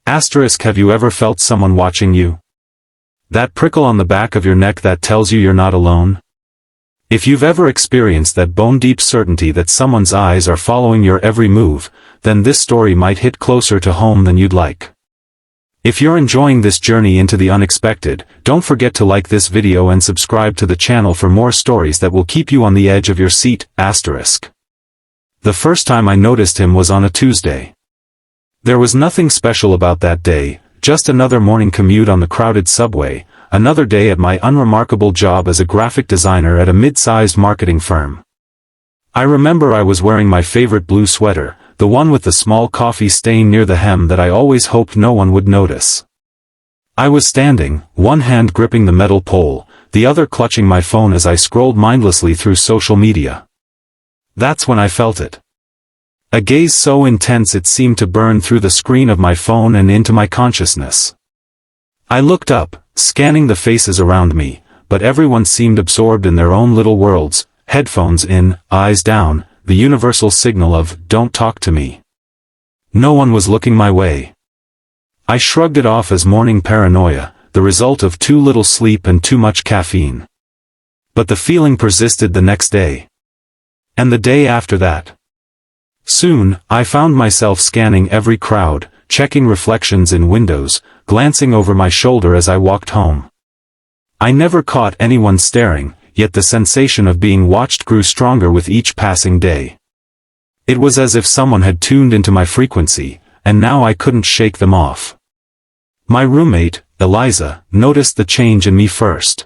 Asterisk, have you ever felt someone watching you? That prickle on the back of your neck that tells you you're not alone? If you've ever experienced that bone-deep certainty that someone's eyes are following your every move, then this story might hit closer to home than you'd like. If you're enjoying this journey into the unexpected, don't forget to like this video and subscribe to the channel for more stories that will keep you on the edge of your seat. Asterisk. The first time I noticed him was on a Tuesday. There was nothing special about that day, just another morning commute on the crowded subway, another day at my unremarkable job as a graphic designer at a mid-sized marketing firm. I remember I was wearing my favorite blue sweater, the one with the small coffee stain near the hem that I always hoped no one would notice. I was standing, one hand gripping the metal pole, the other clutching my phone as I scrolled mindlessly through social media. That's when I felt it. A gaze so intense it seemed to burn through the screen of my phone and into my consciousness. I looked up, scanning the faces around me, but everyone seemed absorbed in their own little worlds, headphones in, eyes down, the universal signal of, don't talk to me. No one was looking my way. I shrugged it off as morning paranoia, the result of too little sleep and too much caffeine. But the feeling persisted the next day. And the day after that. Soon, I found myself scanning every crowd, checking reflections in windows, glancing over my shoulder as I walked home. I never caught anyone staring, yet the sensation of being watched grew stronger with each passing day. It was as if someone had tuned into my frequency, and now I couldn't shake them off. My roommate, Eliza, noticed the change in me first.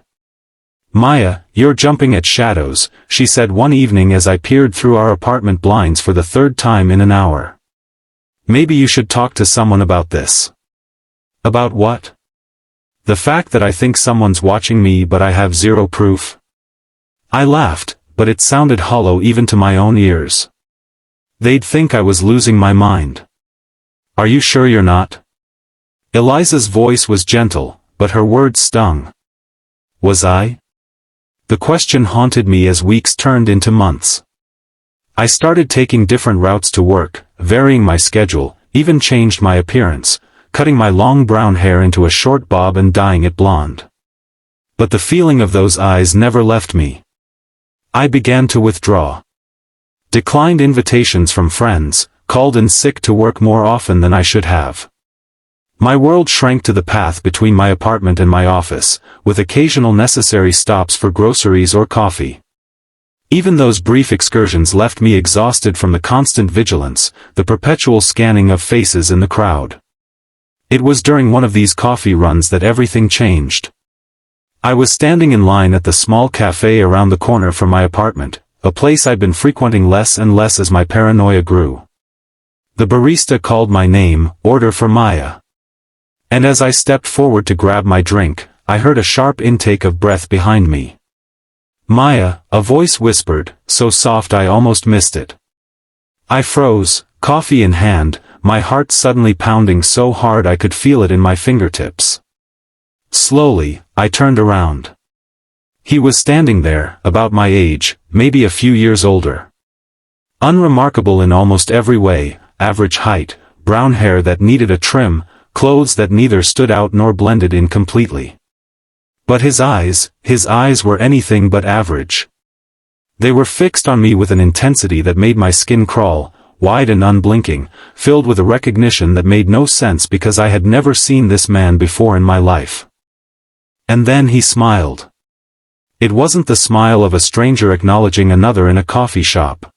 "Maya, you're jumping at shadows," she said one evening as I peered through our apartment blinds for the third time in an hour. "Maybe you should talk to someone about this." "About what?" "The fact that I think someone's watching me but I have zero proof." I laughed, but it sounded hollow even to my own ears. "They'd think I was losing my mind." "Are you sure you're not?" Eliza's voice was gentle, but her words stung. Was I? The question haunted me as weeks turned into months. I started taking different routes to work, varying my schedule, even changed my appearance, cutting my long brown hair into a short bob and dyeing it blonde. But the feeling of those eyes never left me. I began to withdraw. Declined invitations from friends, called in sick to work more often than I should have. My world shrank to the path between my apartment and my office, with occasional necessary stops for groceries or coffee. Even those brief excursions left me exhausted from the constant vigilance, the perpetual scanning of faces in the crowd. It was during one of these coffee runs that everything changed. I was standing in line at the small cafe around the corner from my apartment, a place I'd been frequenting less and less as my paranoia grew. The barista called my name, "Order for Maya." And as I stepped forward to grab my drink, I heard a sharp intake of breath behind me. "Maya," a voice whispered, so soft I almost missed it. I froze, coffee in hand, my heart suddenly pounding so hard I could feel it in my fingertips. Slowly, I turned around. He was standing there, about my age, maybe a few years older. Unremarkable in almost every way, average height, brown hair that needed a trim, clothes that neither stood out nor blended in completely. But his eyes were anything but average. They were fixed on me with an intensity that made my skin crawl, wide and unblinking, filled with a recognition that made no sense because I had never seen this man before in my life. And then he smiled. It wasn't the smile of a stranger acknowledging another in a coffee shop.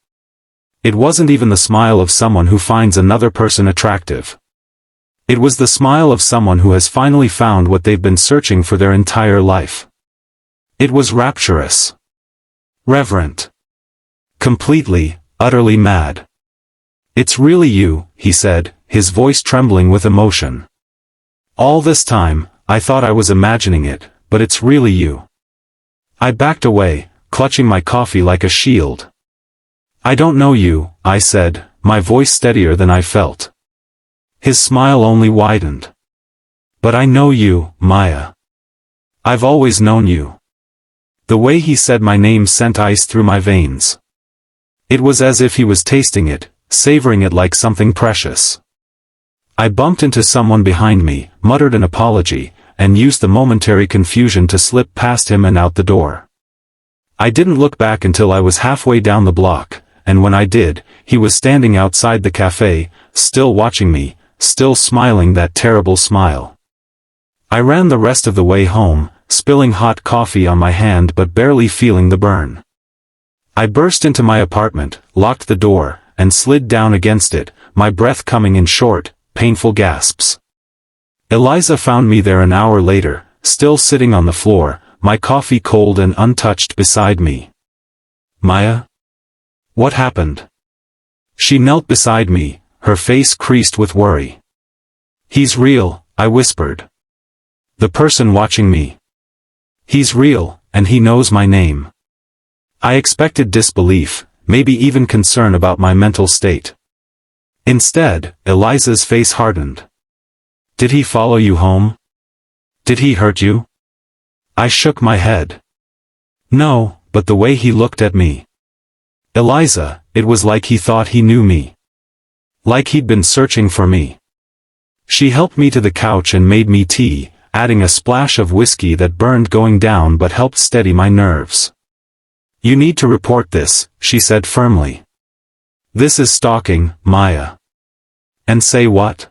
It wasn't even the smile of someone who finds another person attractive. It was the smile of someone who has finally found what they've been searching for their entire life. It was rapturous. Reverent. Completely, utterly mad. "It's really you," he said, his voice trembling with emotion. "All this time, I thought I was imagining it, but it's really you." I backed away, clutching my coffee like a shield. "I don't know you," I said, my voice steadier than I felt. His smile only widened. "But I know you, Maya. I've always known you." The way he said my name sent ice through my veins. It was as if he was tasting it, savoring it like something precious. I bumped into someone behind me, muttered an apology, and used the momentary confusion to slip past him and out the door. I didn't look back until I was halfway down the block, and when I did, he was standing outside the cafe, still watching me, still smiling that terrible smile. I ran the rest of the way home, spilling hot coffee on my hand but barely feeling the burn. I burst into my apartment, locked the door, and slid down against it, my breath coming in short, painful gasps. Eliza found me there an hour later, still sitting on the floor, my coffee cold and untouched beside me. "Maya? What happened?" She knelt beside me, her face creased with worry. "He's real," I whispered. "The person watching me. He's real, and he knows my name." I expected disbelief, maybe even concern about my mental state. Instead, Eliza's face hardened. "Did he follow you home? Did he hurt you?" I shook my head. "No, but the way he looked at me. Eliza, it was like he thought he knew me. Like he'd been searching for me." She helped me to the couch and made me tea, adding a splash of whiskey that burned going down but helped steady my nerves. "You need to report this," she said firmly. "This is stalking, Maya." "And say what?"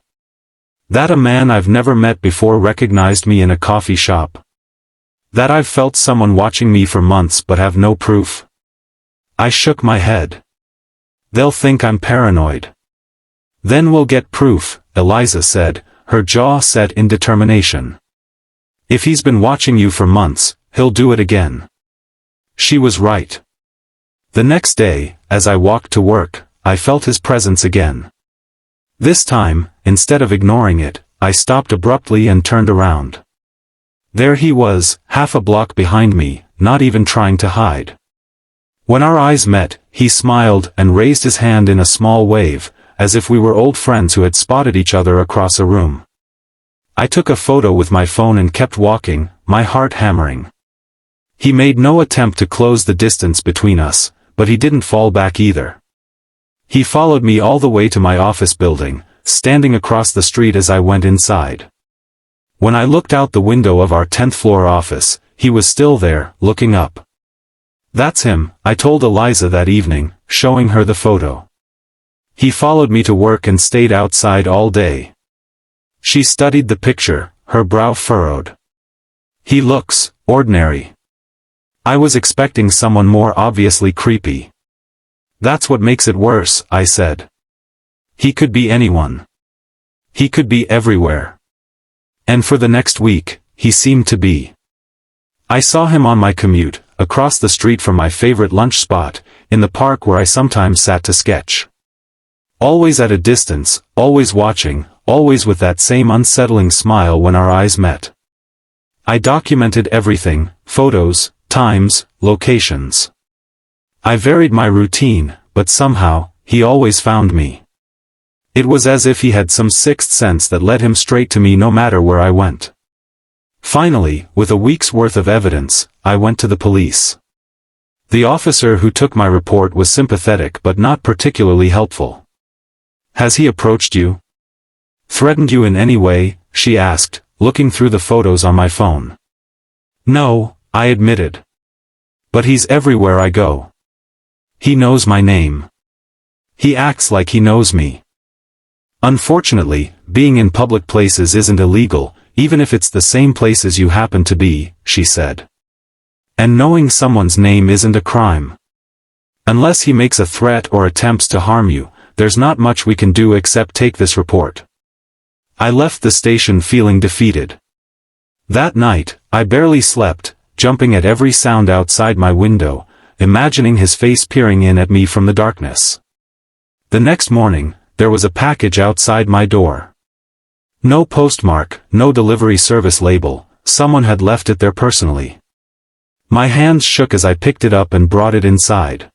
"That a man I've never met before recognized me in a coffee shop. That I've felt someone watching me for months but have no proof." I shook my head. "They'll think I'm paranoid." "Then we'll get proof," Eliza said, her jaw set in determination. "If he's been watching you for months, he'll do it again." She was right. The next day, as I walked to work, I felt his presence again. This time, instead of ignoring it, I stopped abruptly and turned around. There he was, half a block behind me, not even trying to hide. When our eyes met, he smiled and raised his hand in a small wave, as if we were old friends who had spotted each other across a room. I took a photo with my phone and kept walking, my heart hammering. He made no attempt to close the distance between us, but he didn't fall back either. He followed me all the way to my office building, standing across the street as I went inside. When I looked out the window of our 10th floor office, he was still there, looking up. "That's him," I told Eliza that evening, showing her the photo. "He followed me to work and stayed outside all day." She studied the picture, her brow furrowed. "He looks ordinary." I was expecting someone more obviously creepy. "That's what makes it worse," I said. "He could be anyone. He could be everywhere." And for the next week, he seemed to be. I saw him on my commute, across the street from my favorite lunch spot, in the park where I sometimes sat to sketch. Always at a distance, always watching, always with that same unsettling smile when our eyes met. I documented everything, photos, times, locations. I varied my routine, but somehow, he always found me. It was as if he had some sixth sense that led him straight to me no matter where I went. Finally, with a week's worth of evidence, I went to the police. The officer who took my report was sympathetic but not particularly helpful. "Has he approached you? Threatened you in any way?" she asked, looking through the photos on my phone. "No," I admitted. "But he's everywhere I go. He knows my name. He acts like he knows me." "Unfortunately, being in public places isn't illegal, even if it's the same places you happen to be," she said. "And knowing someone's name isn't a crime. Unless he makes a threat or attempts to harm you, there's not much we can do except take this report." I left the station feeling defeated. That night, I barely slept, jumping at every sound outside my window, imagining his face peering in at me from the darkness. The next morning, there was a package outside my door. No postmark, no delivery service label, someone had left it there personally. My hands shook as I picked it up and brought it inside.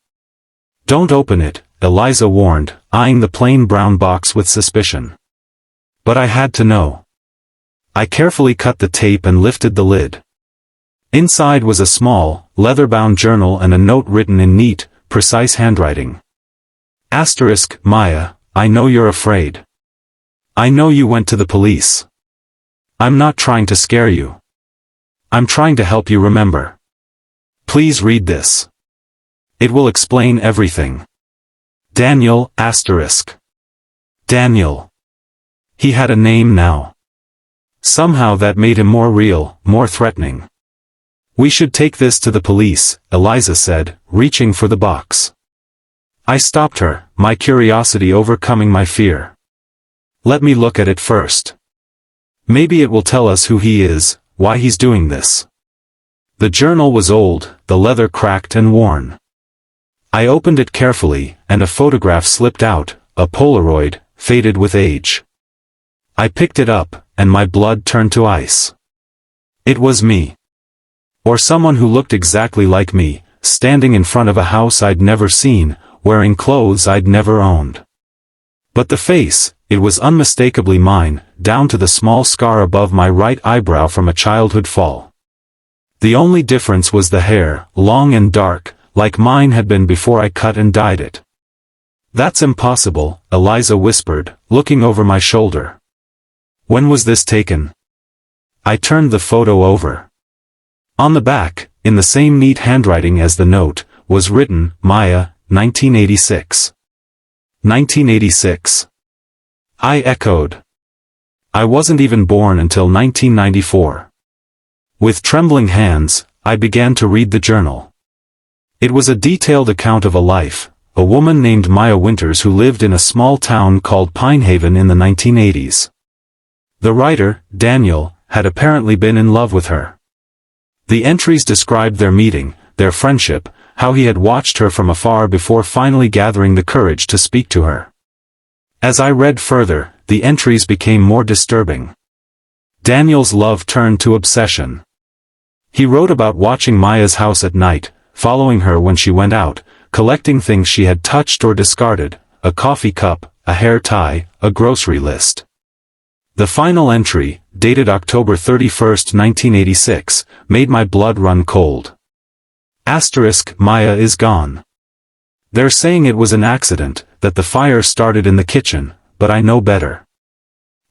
"Don't open it," Eliza warned, eyeing the plain brown box with suspicion. But I had to know. I carefully cut the tape and lifted the lid. Inside was a small, leather-bound journal and a note written in neat, precise handwriting. "Asterisk, Maya, I know you're afraid. I know you went to the police. I'm not trying to scare you. I'm trying to help you remember. Please read this. It will explain everything. Daniel, asterisk. Daniel. He had a name now. Somehow that made him more real, more threatening. We should take this to the police, Eliza said, reaching for the box. I stopped her, my curiosity overcoming my fear. Let me look at it first. Maybe it will tell us who he is, why he's doing this. The journal was old, the leather cracked and worn. I opened it carefully, and a photograph slipped out, a Polaroid, faded with age. I picked it up, and my blood turned to ice. It was me. Or someone who looked exactly like me, standing in front of a house I'd never seen, wearing clothes I'd never owned. But the face, it was unmistakably mine, down to the small scar above my right eyebrow from a childhood fall. The only difference was the hair, long and dark, like mine had been before I cut and dyed it. That's impossible, Eliza whispered, looking over my shoulder. When was this taken? I turned the photo over. On the back, in the same neat handwriting as the note, was written, Maya, 1986. 1986. I echoed. I wasn't even born until 1994. With trembling hands, I began to read the journal. It was a detailed account of a life, a woman named Maya Winters who lived in a small town called Pinehaven in the 1980s. The writer, Daniel, had apparently been in love with her. The entries described their meeting, their friendship, how he had watched her from afar before finally gathering the courage to speak to her. As I read further, the entries became more disturbing. Daniel's love turned to obsession. He wrote about watching Maya's house at night, following her when she went out, collecting things she had touched or discarded, a coffee cup, a hair tie, a grocery list. The final entry, dated October 31, 1986, made my blood run cold. Asterisk, Maya is gone. They're saying it was an accident, that the fire started in the kitchen, but I know better.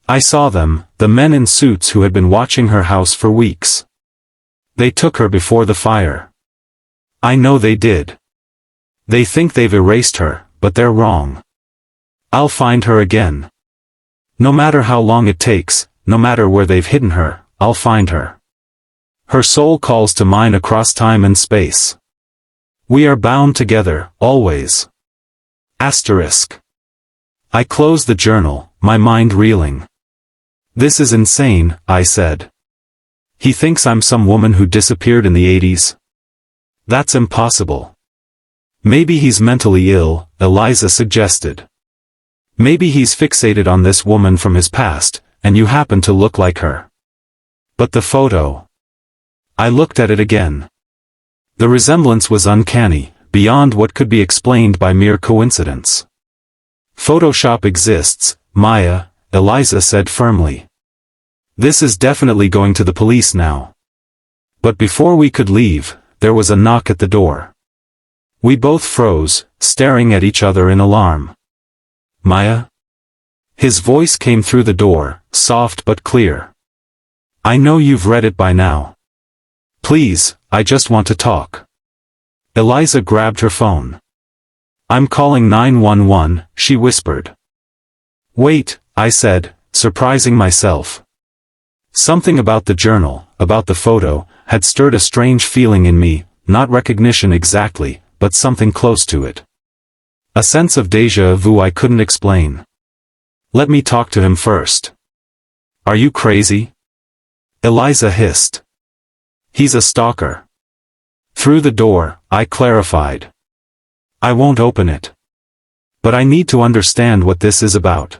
I saw them, the men in suits who had been watching her house for weeks. They took her before the fire. I know they did. They think they've erased her, but they're wrong. I'll find her again. No matter how long it takes, no matter where they've hidden her, I'll find her. Her soul calls to mine across time and space. We are bound together, always. Asterisk. I closed the journal, my mind reeling. This is insane, I said. He thinks I'm some woman who disappeared in the 80s. That's impossible. Maybe he's mentally ill, Eliza suggested. Maybe he's fixated on this woman from his past, and you happen to look like her. But the photo. I looked at it again. The resemblance was uncanny, beyond what could be explained by mere coincidence. Photoshop exists, Maya, Eliza said firmly. This is definitely going to the police now. But before we could leave, there was a knock at the door. We both froze, staring at each other in alarm. Maya? His voice came through the door, soft but clear. I know you've read it by now. Please, I just want to talk. Eliza grabbed her phone. I'm calling 911, she whispered. Wait, I said, surprising myself. Something about the journal, about the photo, had stirred a strange feeling in me, not recognition exactly, but something close to it. A sense of déjà vu I couldn't explain. Let me talk to him first. Are you crazy? Eliza hissed. He's a stalker. Through the door, I clarified. I won't open it. But I need to understand what this is about.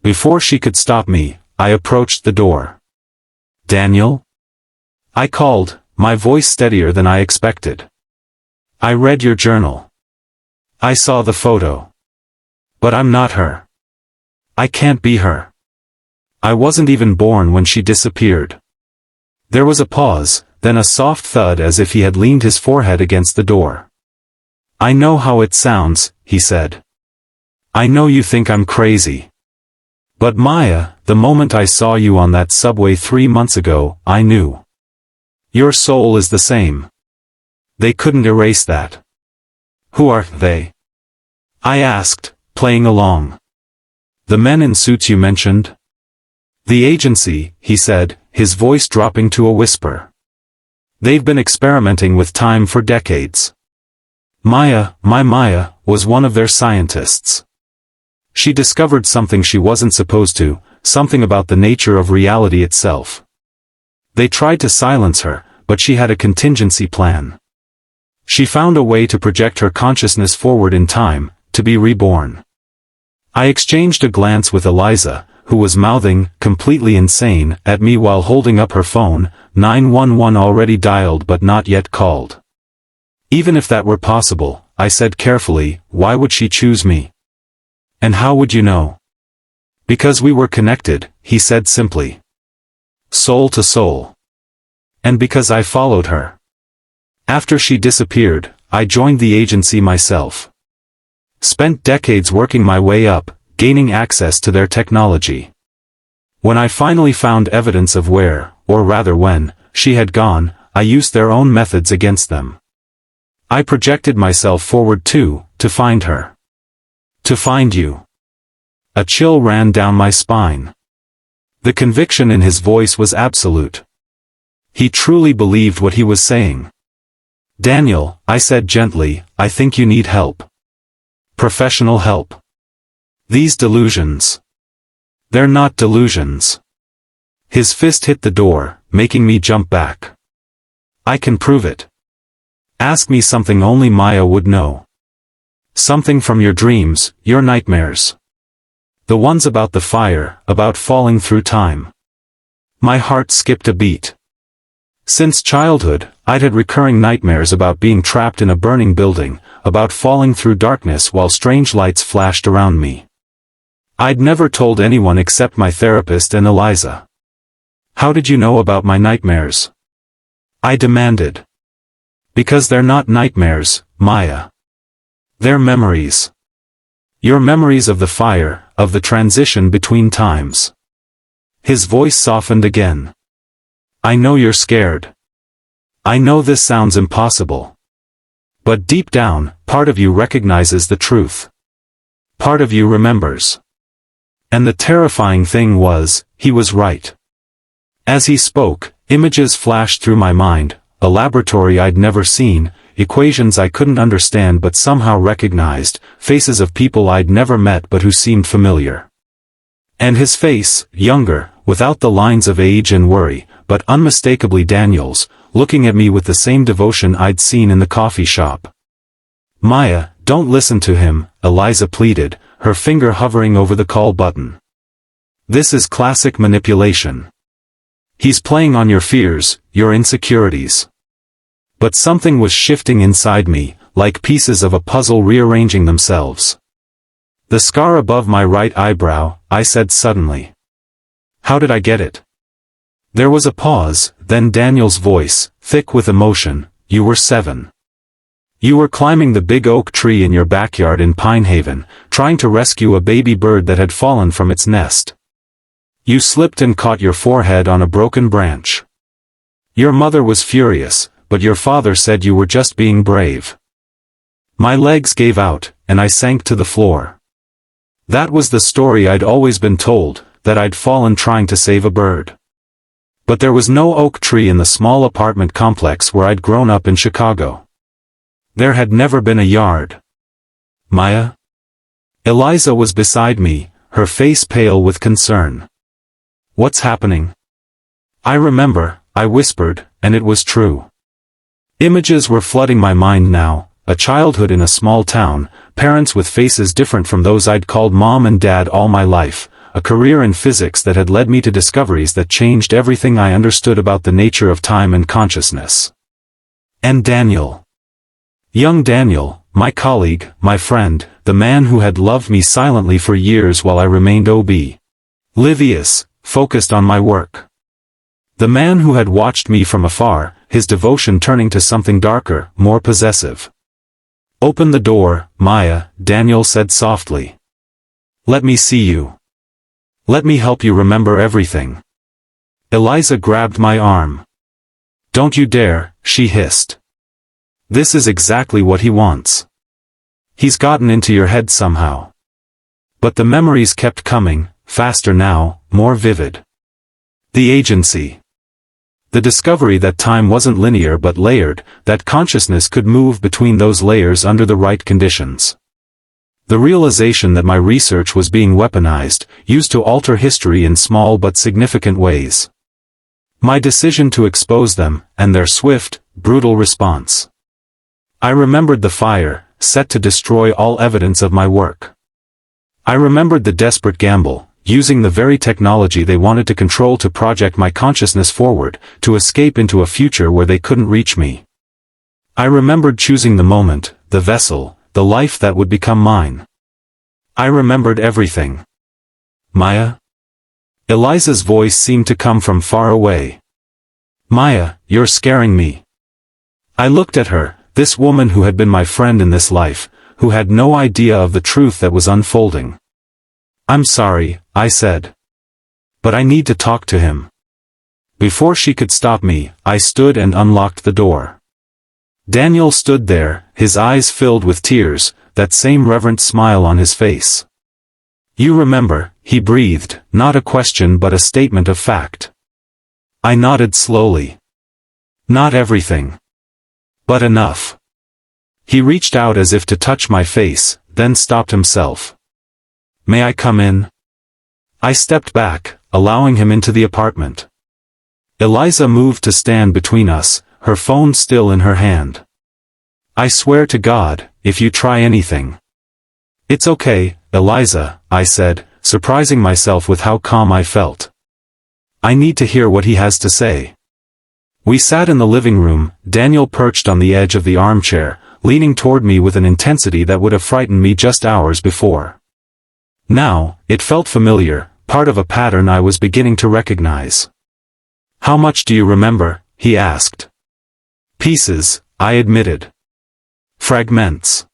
Before she could stop me, I approached the door. Daniel? I called, my voice steadier than I expected. I read your journal. I saw the photo. But I'm not her. I can't be her. I wasn't even born when she disappeared. There was a pause, then a soft thud as if he had leaned his forehead against the door. I know how it sounds, he said. I know you think I'm crazy. But Maya, the moment I saw you on that subway 3 months ago, I knew. Your soul is the same. They couldn't erase that. Who are they? I asked, playing along. The men in suits you mentioned? The agency, he said, his voice dropping to a whisper. They've been experimenting with time for decades. Maya, my Maya, was one of their scientists. She discovered something she wasn't supposed to, something about the nature of reality itself. They tried to silence her, but she had a contingency plan. She found a way to project her consciousness forward in time, to be reborn. I exchanged a glance with Eliza, who was mouthing, completely insane, at me while holding up her phone, 911 already dialed but not yet called. Even if that were possible, I said carefully, why would she choose me? And how would you know? Because we were connected, he said simply. Soul to soul. And because I followed her. After she disappeared, I joined the agency myself. Spent decades working my way up, gaining access to their technology. When I finally found evidence of where, or rather when, she had gone, I used their own methods against them. I projected myself forward too, to find her. To find you. A chill ran down my spine. The conviction in his voice was absolute. He truly believed what he was saying. Daniel, I said gently, I think you need help. Professional help. These delusions. They're not delusions. His fist hit the door, making me jump back. I can prove it. Ask me something only Maya would know. Something from your dreams, your nightmares. The ones about the fire, about falling through time. My heart skipped a beat. Since childhood, I'd had recurring nightmares about being trapped in a burning building, about falling through darkness while strange lights flashed around me. I'd never told anyone except my therapist and Eliza. How did you know about my nightmares? I demanded. Because they're not nightmares, Maya. They're memories. Your memories of the fire, of the transition between times. His voice softened again. I know you're scared. I know this sounds impossible. But deep down, part of you recognizes the truth. Part of you remembers. And the terrifying thing was, he was right. As he spoke, images flashed through my mind, a laboratory I'd never seen, equations I couldn't understand but somehow recognized, faces of people I'd never met but who seemed familiar. And his face, younger, without the lines of age and worry, but unmistakably Daniel's, looking at me with the same devotion I'd seen in the coffee shop. Maya, don't listen to him, Eliza pleaded, her finger hovering over the call button. This is classic manipulation. He's playing on your fears, your insecurities. But something was shifting inside me, like pieces of a puzzle rearranging themselves. The scar above my right eyebrow, I said suddenly. How did I get it? There was a pause, then Daniel's voice, thick with emotion, you were 7. You were climbing the big oak tree in your backyard in Pinehaven, trying to rescue a baby bird that had fallen from its nest. You slipped and caught your forehead on a broken branch. Your mother was furious, but your father said you were just being brave. My legs gave out, and I sank to the floor. That was the story I'd always been told, that I'd fallen trying to save a bird. But there was no oak tree in the small apartment complex where I'd grown up in Chicago. There had never been a yard. Maya? Eliza was beside me, her face pale with concern. What's happening? I remember, I whispered, and it was true. Images were flooding my mind now, a childhood in a small town, parents with faces different from those I'd called mom and dad all my life, a career in physics that had led me to discoveries that changed everything I understood about the nature of time and consciousness. And Daniel. Young Daniel, my colleague, my friend, the man who had loved me silently for years while I remained oblivious, focused on my work. The man who had watched me from afar, his devotion turning to something darker, more possessive. Open the door, Maya, Daniel said softly. Let me see you. Let me help you remember everything. Eliza grabbed my arm. Don't you dare, she hissed. This is exactly what he wants. He's gotten into your head somehow. But the memories kept coming, faster now, more vivid. The agency. The discovery that time wasn't linear but layered, that consciousness could move between those layers under the right conditions. The realization that my research was being weaponized, used to alter history in small but significant ways. My decision to expose them, and their swift, brutal response. I remembered the fire, set to destroy all evidence of my work. I remembered the desperate gamble, using the very technology they wanted to control to project my consciousness forward, to escape into a future where they couldn't reach me. I remembered choosing the moment, the vessel, the life that would become mine. I remembered everything. Maya? Eliza's voice seemed to come from far away. Maya, you're scaring me. I looked at her, this woman who had been my friend in this life, who had no idea of the truth that was unfolding. I'm sorry, I said. But I need to talk to him. Before she could stop me, I stood and unlocked the door. Daniel stood there, his eyes filled with tears, that same reverent smile on his face. You remember, he breathed, not a question but a statement of fact. I nodded slowly. Not everything. But enough. He reached out as if to touch my face, then stopped himself. May I come in? I stepped back, allowing him into the apartment. Eliza moved to stand between us, her phone still in her hand. I swear to God, if you try anything. It's okay, Eliza, I said, surprising myself with how calm I felt. I need to hear what he has to say. We sat in the living room, Daniel perched on the edge of the armchair, leaning toward me with an intensity that would have frightened me just hours before. Now, it felt familiar, part of a pattern I was beginning to recognize. How much do you remember? He asked. Pieces, I admitted. Fragments.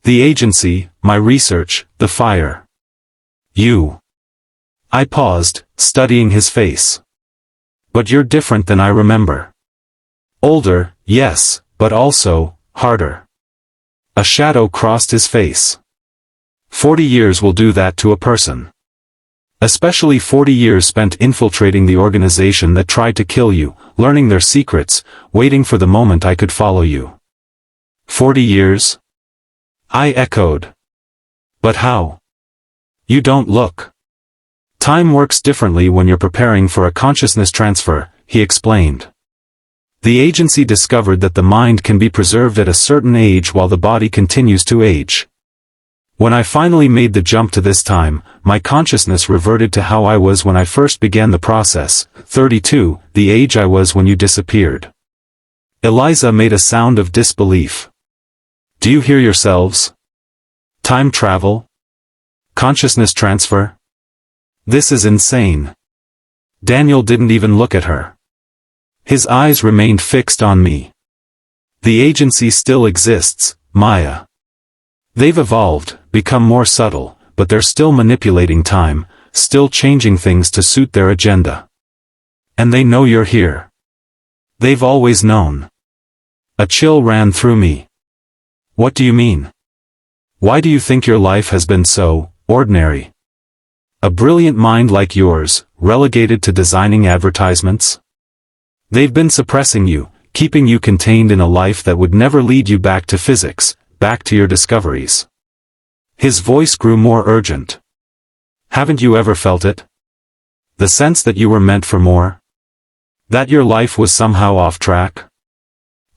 The agency, my research, the fire. You. I paused, studying his face. But you're different than I remember. Older, yes, but also, harder. A shadow crossed his face. 40 years will do that to a person. Especially 40 years spent infiltrating the organization that tried to kill you, learning their secrets, waiting for the moment I could follow you. 40 years? I echoed. But how? You don't look. Time works differently when you're preparing for a consciousness transfer, he explained. The agency discovered that the mind can be preserved at a certain age while the body continues to age. When I finally made the jump to this time, my consciousness reverted to how I was when I first began the process, 32, the age I was when you disappeared. Eliza made a sound of disbelief. Do you hear yourselves? Time travel? Consciousness transfer? This is insane. Daniel didn't even look at her. His eyes remained fixed on me. The agency still exists, Maya. They've evolved, become more subtle, but they're still manipulating time, still changing things to suit their agenda. And they know you're here. They've always known. A chill ran through me. What do you mean? Why do you think your life has been so ordinary? A brilliant mind like yours, relegated to designing advertisements? They've been suppressing you, keeping you contained in a life that would never lead you back to physics, back to your discoveries. His voice grew more urgent. Haven't you ever felt it? The sense that you were meant for more? That your life was somehow off track?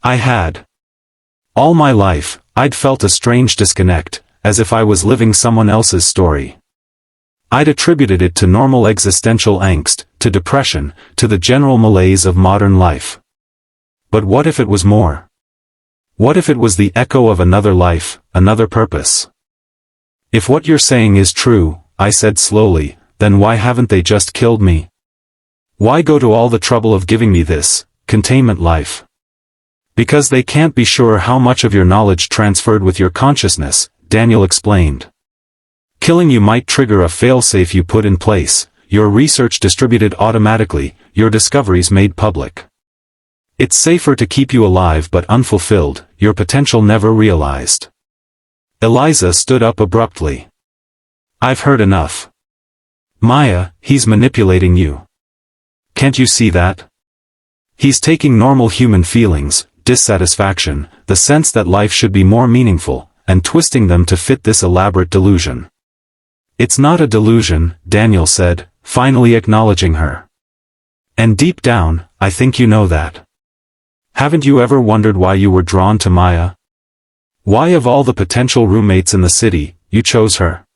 I had. All my life, I'd felt a strange disconnect, as if I was living someone else's story. I'd attributed it to normal existential angst, to depression, to the general malaise of modern life. But what if it was more? What if it was the echo of another life, another purpose? If what you're saying is true, I said slowly, then why haven't they just killed me? Why go to all the trouble of giving me this containment life? Because they can't be sure how much of your knowledge transferred with your consciousness, Daniel explained. Killing you might trigger a failsafe you put in place, your research distributed automatically, your discoveries made public. It's safer to keep you alive but unfulfilled, your potential never realized. Eliza stood up abruptly. I've heard enough. Maya, he's manipulating you. Can't you see that? He's taking normal human feelings, dissatisfaction, the sense that life should be more meaningful, and twisting them to fit this elaborate delusion. It's not a delusion, Daniel said, finally acknowledging her. And deep down, I think you know that. Haven't you ever wondered why you were drawn to Maya? Why of all the potential roommates in the city, you chose her?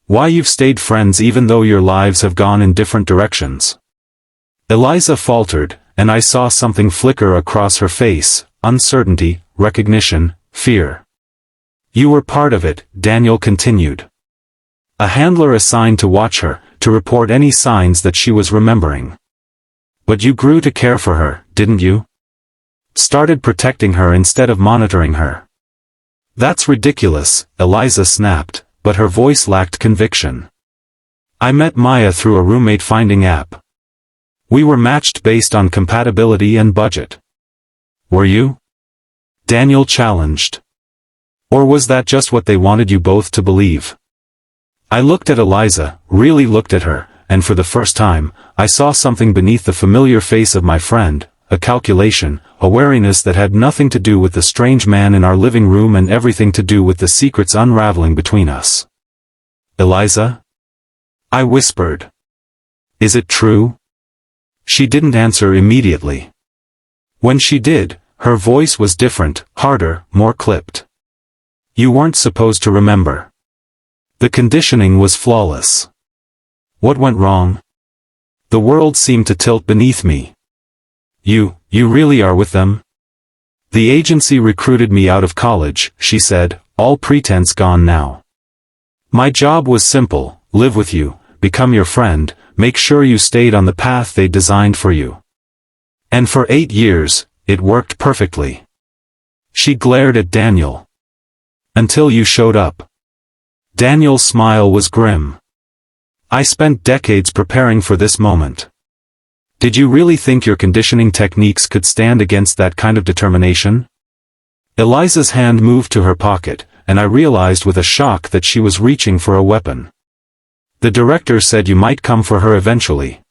Why you've stayed friends even though your lives have gone in different directions? Eliza faltered, and I saw something flicker across her face, uncertainty, recognition, fear. You were part of it, Daniel continued. A handler assigned to watch her, to report any signs that she was remembering. But you grew to care for her, didn't you? Started protecting her instead of monitoring her. That's ridiculous, Eliza snapped, but her voice lacked conviction. I met Maya through a roommate finding app. We were matched based on compatibility and budget. Were you? Daniel challenged. Or was that just what they wanted you both to believe? I looked at Eliza, really looked at her, and for the first time, I saw something beneath the familiar face of my friend, a calculation, a wariness that had nothing to do with the strange man in our living room and everything to do with the secrets unraveling between us. Eliza? I whispered. Is it true? She didn't answer immediately. When she did, her voice was different, harder, more clipped. You weren't supposed to remember. The conditioning was flawless. What went wrong? The world seemed to tilt beneath me. You really are with them? The agency recruited me out of college, she said, all pretense gone now. My job was simple, live with you, become your friend, make sure you stayed on the path they designed for you. And for 8 years, it worked perfectly. She glared at Daniel. Until you showed up. Daniel's smile was grim. I spent decades preparing for this moment. Did you really think your conditioning techniques could stand against that kind of determination? Eliza's hand moved to her pocket, and I realized with a shock that she was reaching for a weapon. The director said you might come for her eventually.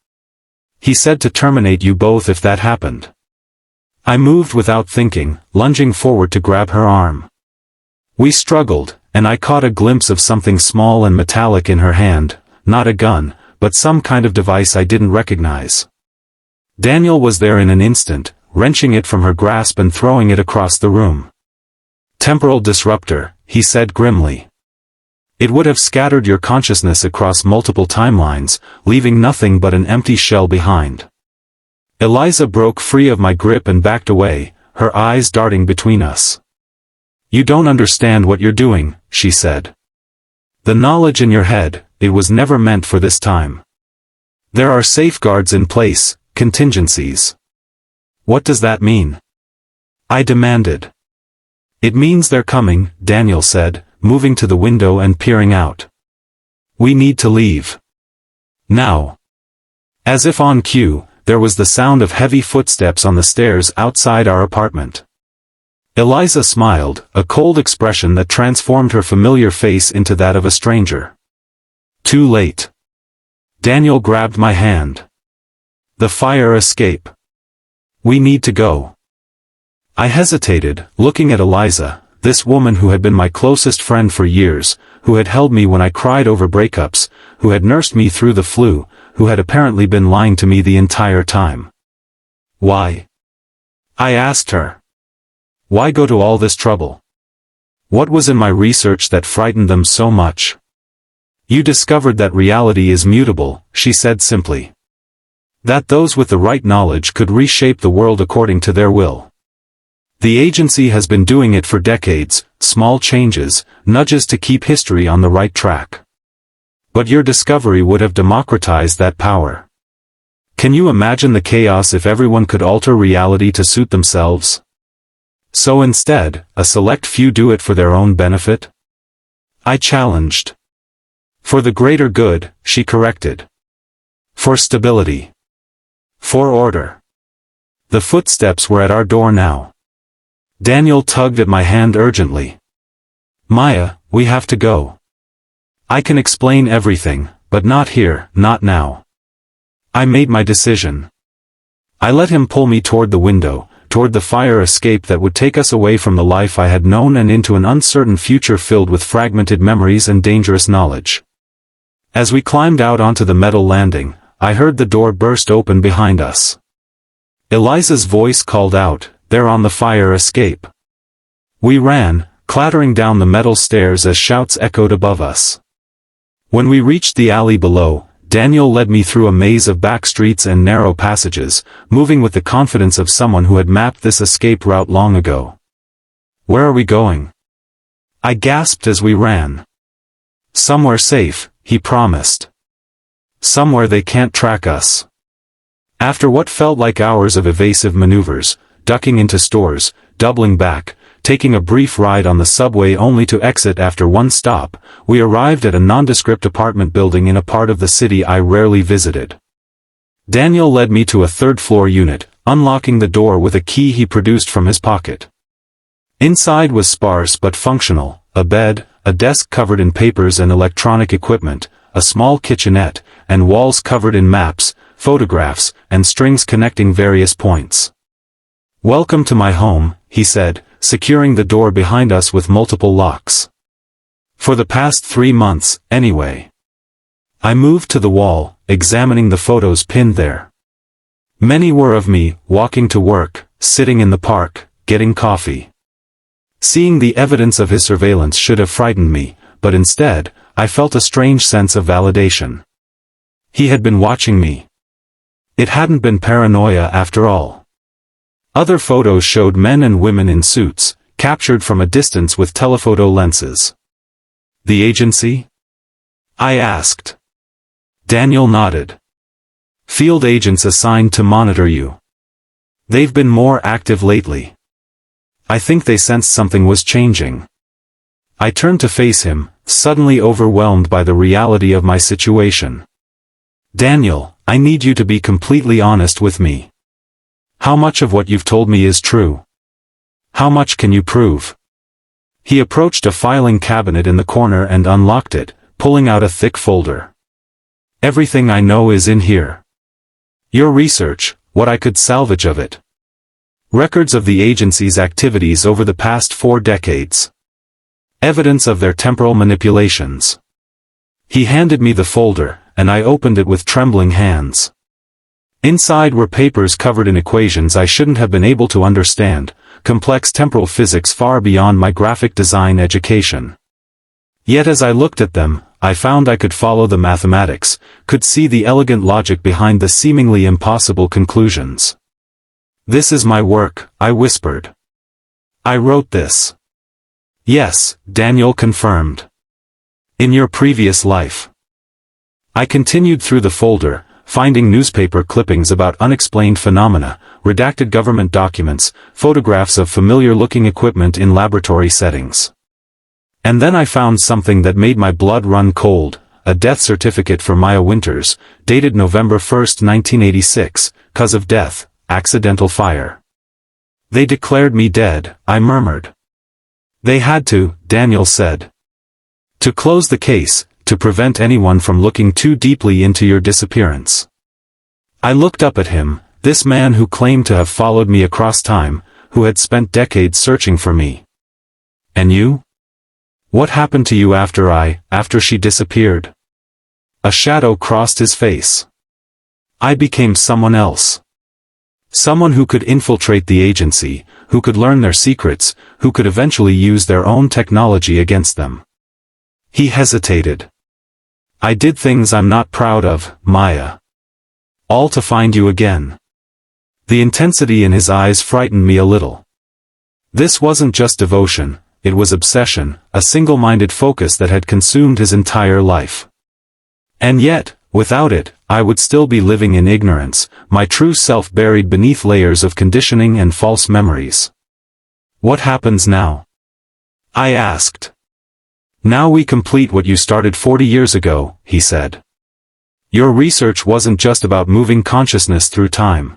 He said to terminate you both if that happened. I moved without thinking, lunging forward to grab her arm. We struggled, and I caught a glimpse of something small and metallic in her hand, not a gun, but some kind of device I didn't recognize. Daniel was there in an instant, wrenching it from her grasp and throwing it across the room. Temporal disruptor, he said grimly. It would have scattered your consciousness across multiple timelines, leaving nothing but an empty shell behind. Eliza broke free of my grip and backed away, her eyes darting between us. You don't understand what you're doing, she said. The knowledge in your head, it was never meant for this time. There are safeguards in place, contingencies. What does that mean? I demanded. It means they're coming, Daniel said, moving to the window and peering out. We need to leave. Now. As if on cue, there was the sound of heavy footsteps on the stairs outside our apartment. Eliza smiled, a cold expression that transformed her familiar face into that of a stranger. Too late. Daniel grabbed my hand. The fire escape. We need to go. I hesitated, looking at Eliza, this woman who had been my closest friend for years, who had held me when I cried over breakups, who had nursed me through the flu, who had apparently been lying to me the entire time. Why? I asked her. Why go to all this trouble? What was in my research that frightened them so much? You discovered that reality is mutable, she said simply. That those with the right knowledge could reshape the world according to their will. The agency has been doing it for decades, small changes, nudges to keep history on the right track. But your discovery would have democratized that power. Can you imagine the chaos if everyone could alter reality to suit themselves? So instead, a select few do it for their own benefit? I challenged. For the greater good, she corrected. For stability. For order. The footsteps were at our door now. Daniel tugged at my hand urgently. Maya, we have to go. I can explain everything, but not here, not now. I made my decision. I let him pull me toward the window, toward the fire escape that would take us away from the life I had known and into an uncertain future filled with fragmented memories and dangerous knowledge. As we climbed out onto the metal landing, I heard the door burst open behind us. Eliza's voice called out, "They're on the fire escape." We ran, clattering down the metal stairs as shouts echoed above us. When we reached the alley below, Daniel led me through a maze of back streets and narrow passages, moving with the confidence of someone who had mapped this escape route long ago. "Where are we going?" I gasped as we ran. "Somewhere safe," he promised. "Somewhere they can't track us." After what felt like hours of evasive maneuvers, ducking into stores, doubling back, taking a brief ride on the subway only to exit after one stop, we arrived at a nondescript apartment building in a part of the city I rarely visited. Daniel led me to a third-floor unit, unlocking the door with a key he produced from his pocket. Inside was sparse but functional: a bed, a desk covered in papers and electronic equipment, a small kitchenette, and walls covered in maps, photographs, and strings connecting various points. "Welcome to my home," he said, securing the door behind us with multiple locks. "For the past 3 months, anyway." I moved to the wall, examining the photos pinned there. Many were of me, walking to work, sitting in the park, getting coffee. Seeing the evidence of his surveillance should have frightened me, but instead, I felt a strange sense of validation. He had been watching me. It hadn't been paranoia after all. Other photos showed men and women in suits, captured from a distance with telephoto lenses. "The agency?" I asked. Daniel nodded. "Field agents assigned to monitor you. They've been more active lately. I think they sensed something was changing." I turned to face him, suddenly overwhelmed by the reality of my situation. "Daniel, I need you to be completely honest with me. How much of what you've told me is true? How much can you prove?" He approached a filing cabinet in the corner and unlocked it, pulling out a thick folder. "Everything I know is in here. Your research, what I could salvage of it. Records of the agency's activities over the past 4 decades. Evidence of their temporal manipulations." He handed me the folder, and I opened it with trembling hands. Inside were papers covered in equations I shouldn't have been able to understand, complex temporal physics far beyond my graphic design education. Yet as I looked at them, I found I could follow the mathematics, could see the elegant logic behind the seemingly impossible conclusions. "This is my work," I whispered. "I wrote this." "Yes," Daniel confirmed. "In your previous life." I continued through the folder, finding newspaper clippings about unexplained phenomena, redacted government documents, photographs of familiar-looking equipment in laboratory settings. And then I found something that made my blood run cold: a death certificate for Maya Winters, dated November 1, 1986, cause of death, accidental fire. "They declared me dead," I murmured. "They had to," Daniel said. "To close the case, to prevent anyone from looking too deeply into your disappearance." I looked up at him, this man who claimed to have followed me across time, who had spent decades searching for me. "And you? What happened to you after she disappeared?" A shadow crossed his face. "I became someone else. Someone who could infiltrate the agency, who could learn their secrets, who could eventually use their own technology against them." He hesitated. "I did things I'm not proud of, Maya. All to find you again." The intensity in his eyes frightened me a little. This wasn't just devotion, it was obsession, a single-minded focus that had consumed his entire life. And yet, without it, I would still be living in ignorance, my true self buried beneath layers of conditioning and false memories. "What happens now?" I asked. Now we complete what you started 40 years ago, he said. Your research wasn't just about moving consciousness through time.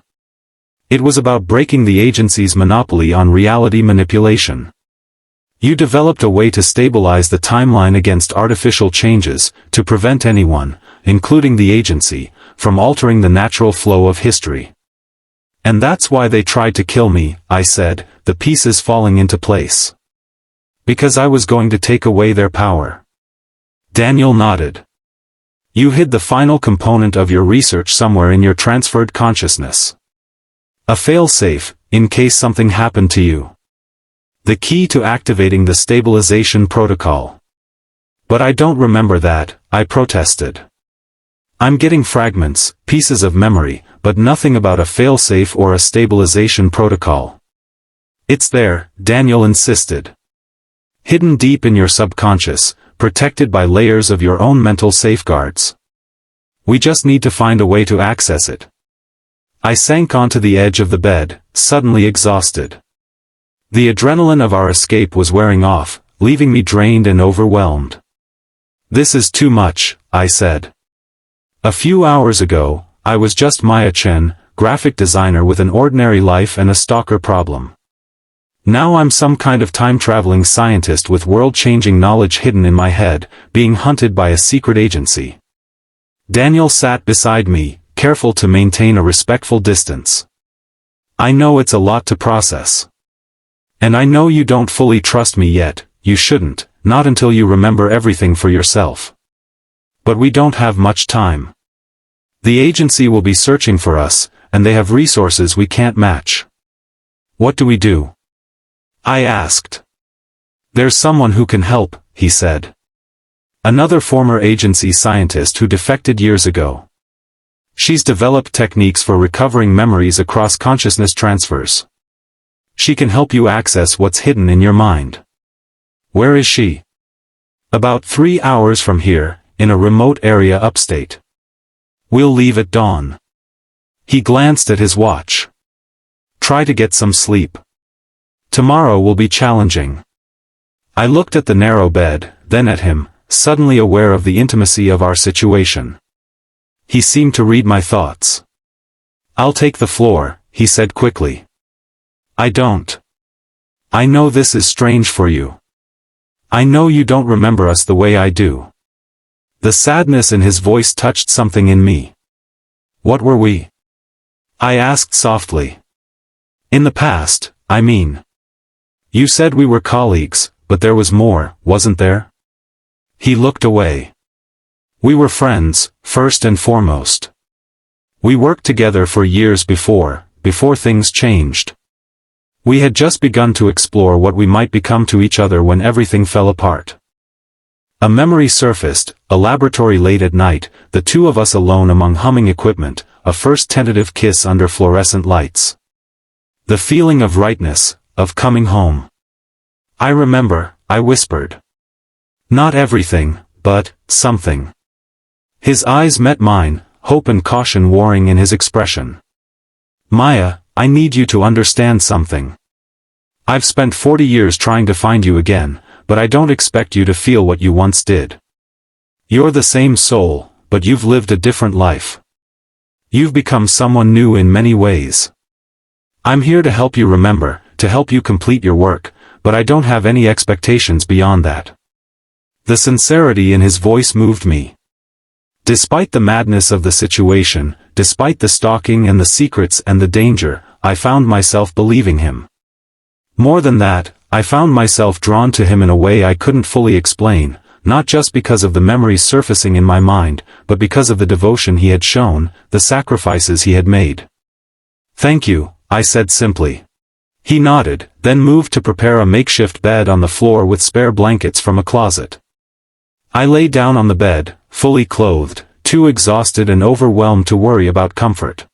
It was about breaking the agency's monopoly on reality manipulation. You developed a way to stabilize the timeline against artificial changes, to prevent anyone, including the agency, from altering the natural flow of history. And that's why they tried to kill me, I said, the pieces falling into place. Because I was going to take away their power. Daniel nodded. You hid the final component of your research somewhere in your transferred consciousness. A failsafe, in case something happened to you. The key to activating the stabilization protocol. But I don't remember that, I protested. I'm getting fragments, pieces of memory, but nothing about a failsafe or a stabilization protocol. It's there, Daniel insisted. Hidden deep in your subconscious, protected by layers of your own mental safeguards. We just need to find a way to access it. I sank onto the edge of the bed, suddenly exhausted. The adrenaline of our escape was wearing off, leaving me drained and overwhelmed. This is too much, I said. A few hours ago, I was just Maya Chen, graphic designer with an ordinary life and a stalker problem. Now I'm some kind of time-traveling scientist with world-changing knowledge hidden in my head, being hunted by a secret agency. Daniel sat beside me, careful to maintain a respectful distance. I know it's a lot to process. And I know you don't fully trust me yet, you shouldn't, not until you remember everything for yourself. But we don't have much time. The agency will be searching for us, and they have resources we can't match. What do we do? I asked. There's someone who can help, he said. Another former agency scientist who defected years ago. She's developed techniques for recovering memories across consciousness transfers. She can help you access what's hidden in your mind. Where is she? About 3 hours from here, in a remote area upstate. We'll leave at dawn. He glanced at his watch. Try to get some sleep. Tomorrow will be challenging. I looked at the narrow bed, then at him, suddenly aware of the intimacy of our situation. He seemed to read my thoughts. I'll take the floor, he said quickly. I don't. I know this is strange for you. I know you don't remember us the way I do. The sadness in his voice touched something in me. What were we? I asked softly. In the past, I mean. You said we were colleagues, but there was more, wasn't there? He looked away. We were friends, first and foremost. We worked together for years before things changed. We had just begun to explore what we might become to each other when everything fell apart. A memory surfaced, a laboratory late at night, the two of us alone among humming equipment, a first tentative kiss under fluorescent lights. The feeling of rightness, of coming home. I remember, I whispered. Not everything, but something. His eyes met mine, hope and caution warring in his expression. Maya, I need you to understand something. I've spent 40 years trying to find you again, but I don't expect you to feel what you once did. You're the same soul, but you've lived a different life. You've become someone new in many ways. I'm here to help you remember, to help you complete your work, but I don't have any expectations beyond that. The sincerity in his voice moved me. Despite the madness of the situation, despite the stalking and the secrets and the danger, I found myself believing him. More than that, I found myself drawn to him in a way I couldn't fully explain, not just because of the memories surfacing in my mind, but because of the devotion he had shown, the sacrifices he had made. Thank you, I said simply. He nodded, then moved to prepare a makeshift bed on the floor with spare blankets from a closet. I lay down on the bed, fully clothed, too exhausted and overwhelmed to worry about comfort.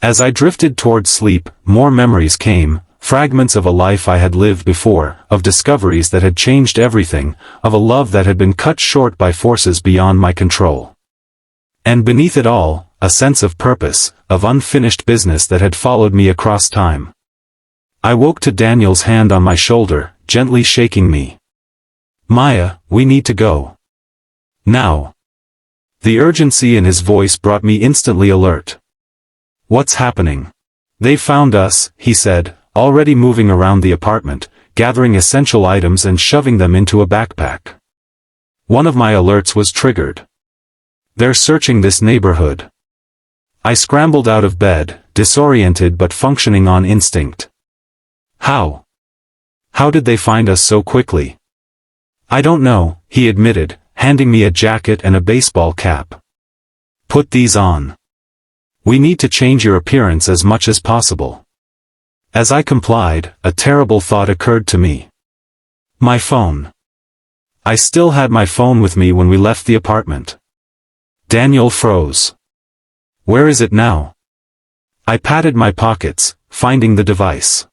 As I drifted toward sleep, more memories came, fragments of a life I had lived before, of discoveries that had changed everything, of a love that had been cut short by forces beyond my control. And beneath it all, a sense of purpose, of unfinished business that had followed me across time. I woke to Daniel's hand on my shoulder, gently shaking me. Maya, we need to go. Now. The urgency in his voice brought me instantly alert. What's happening? They found us, he said, already moving around the apartment, gathering essential items and shoving them into a backpack. One of my alerts was triggered. They're searching this neighborhood. I scrambled out of bed, disoriented but functioning on instinct. How? How did they find us so quickly? I don't know, he admitted, handing me a jacket and a baseball cap. Put these on. We need to change your appearance as much as possible. As I complied, a terrible thought occurred to me. My phone. I still had my phone with me when we left the apartment. Daniel froze. Where is it now? I patted my pockets, finding the device.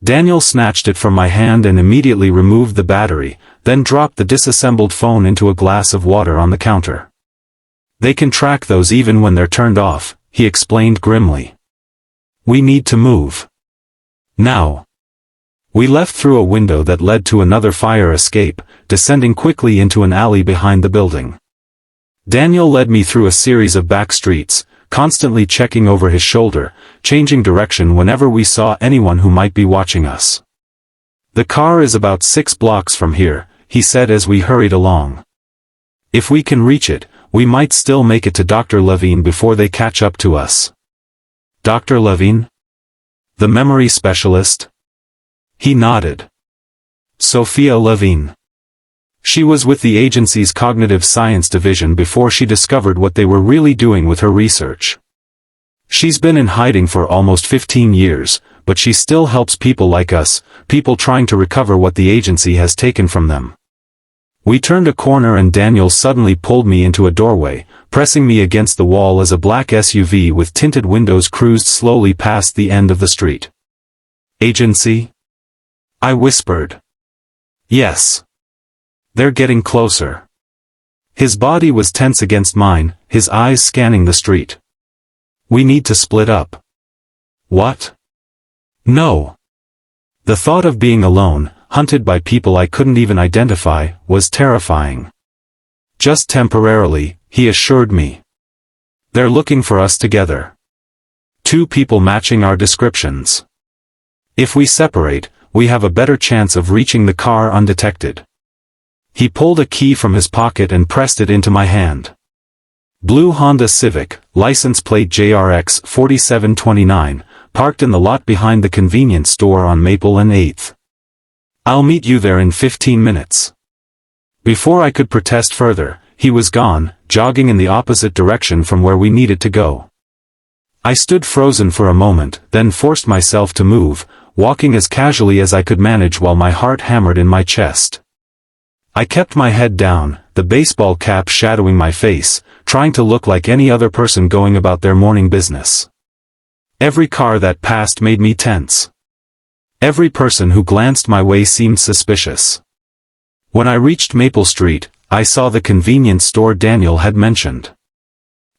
Daniel snatched it from my hand and immediately removed the battery, then dropped the disassembled phone into a glass of water on the counter. They can track those even when they're turned off, he explained grimly. We need to move. Now. We left through a window that led to another fire escape, descending quickly into an alley behind the building. Daniel led me through a series of back streets, constantly checking over his shoulder, changing direction whenever we saw anyone who might be watching us. The car is about 6 blocks from here, he said as we hurried along. If we can reach it, we might still make it to Dr. Levine before they catch up to us. Dr. Levine? The memory specialist? He nodded. Sophia Levine. She was with the agency's cognitive science division before she discovered what they were really doing with her research. She's been in hiding for almost 15 years, but she still helps people like us, people trying to recover what the agency has taken from them. We turned a corner and Daniel suddenly pulled me into a doorway, pressing me against the wall as a black SUV with tinted windows cruised slowly past the end of the street. Agency? I whispered. Yes. They're getting closer. His body was tense against mine, his eyes scanning the street. We need to split up. What? No. The thought of being alone, hunted by people I couldn't even identify, was terrifying. Just temporarily, he assured me. They're looking for us together. 2 people matching our descriptions. If we separate, we have a better chance of reaching the car undetected. He pulled a key from his pocket and pressed it into my hand. Blue Honda Civic, license plate JRX 4729, parked in the lot behind the convenience store on Maple and 8th. I'll meet you there in 15 minutes. Before I could protest further, he was gone, jogging in the opposite direction from where we needed to go. I stood frozen for a moment, then forced myself to move, walking as casually as I could manage while my heart hammered in my chest. I kept my head down, the baseball cap shadowing my face, trying to look like any other person going about their morning business. Every car that passed made me tense. Every person who glanced my way seemed suspicious. When I reached Maple Street, I saw the convenience store Daniel had mentioned.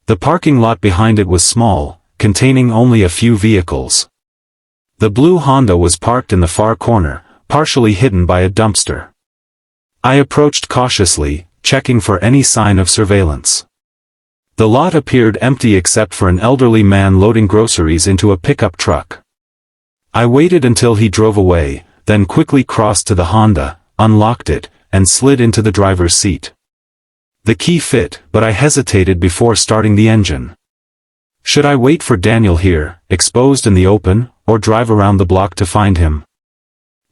The parking lot behind it was small, containing only a few vehicles. The blue Honda was parked in the far corner, partially hidden by a dumpster. I approached cautiously, checking for any sign of surveillance. The lot appeared empty except for an elderly man loading groceries into a pickup truck. I waited until he drove away, then quickly crossed to the Honda, unlocked it, and slid into the driver's seat. The key fit, but I hesitated before starting the engine. Should I wait for Daniel here, exposed in the open, or drive around the block to find him?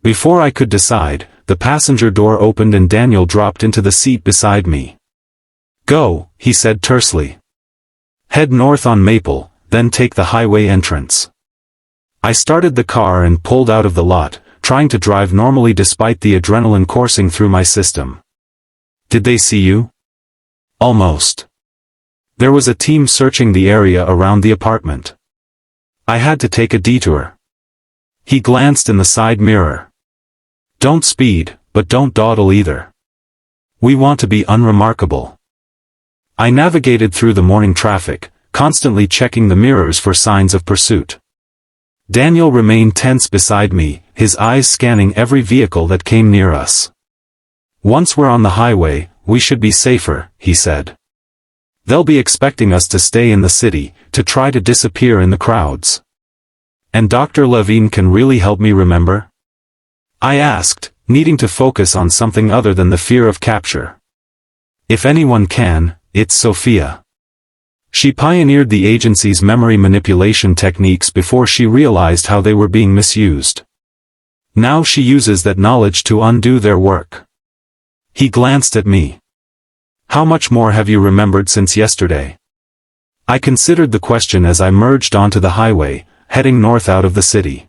Before I could decide, the passenger door opened and Daniel dropped into the seat beside me. Go, he said tersely. Head north on Maple, then take the highway entrance. I started the car and pulled out of the lot, trying to drive normally despite the adrenaline coursing through my system. Did they see you? Almost. There was a team searching the area around the apartment. I had to take a detour. He glanced in the side mirror. Don't speed, but don't dawdle either. We want to be unremarkable. I navigated through the morning traffic, constantly checking the mirrors for signs of pursuit. Daniel remained tense beside me, his eyes scanning every vehicle that came near us. Once we're on the highway, we should be safer, he said. They'll be expecting us to stay in the city, to try to disappear in the crowds. And Dr. Levine can really help me remember? I asked, needing to focus on something other than the fear of capture. If anyone can, it's Sophia. She pioneered the agency's memory manipulation techniques before she realized how they were being misused. Now she uses that knowledge to undo their work. He glanced at me. How much more have you remembered since yesterday? I considered the question as I merged onto the highway, heading north out of the city.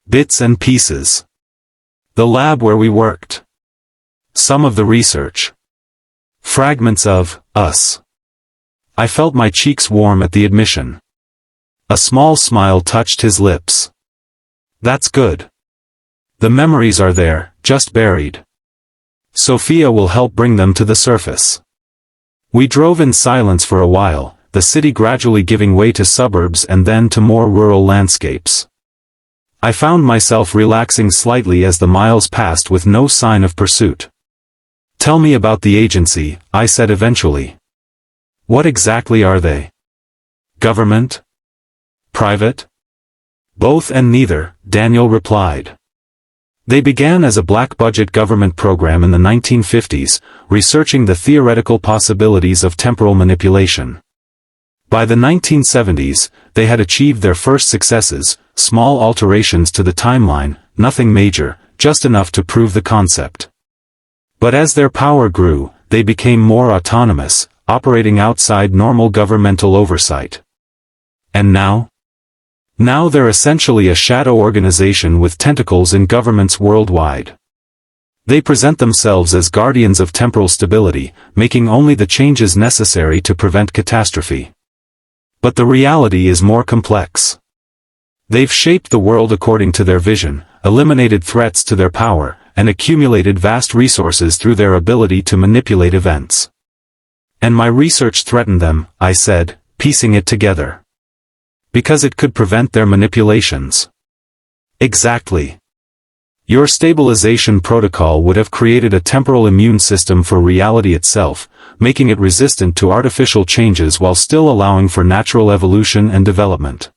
Bits and pieces. The lab where we worked. Some of the research. Fragments of us. I felt my cheeks warm at the admission. A small smile touched his lips. That's good. The memories are there, just buried. Sophia will help bring them to the surface. We drove in silence for a while, the city gradually giving way to suburbs and then to more rural landscapes. I found myself relaxing slightly as the miles passed with no sign of pursuit. Tell me about the agency, I said eventually. What exactly are they? Government? Private? Both and neither, Daniel replied. They began as a black-budget government program in the 1950s, researching the theoretical possibilities of temporal manipulation. By the 1970s, they had achieved their first successes, small alterations to the timeline, nothing major, just enough to prove the concept. But as their power grew, they became more autonomous, operating outside normal governmental oversight. And now? Now they're essentially a shadow organization with tentacles in governments worldwide. They present themselves as guardians of temporal stability, making only the changes necessary to prevent catastrophe. But the reality is more complex. They've shaped the world according to their vision, eliminated threats to their power, and accumulated vast resources through their ability to manipulate events. And my research threatened them, I said, piecing it together. Because it could prevent their manipulations. Exactly. Your stabilization protocol would have created a temporal immune system for reality itself, making it resistant to artificial changes while still allowing for natural evolution and development.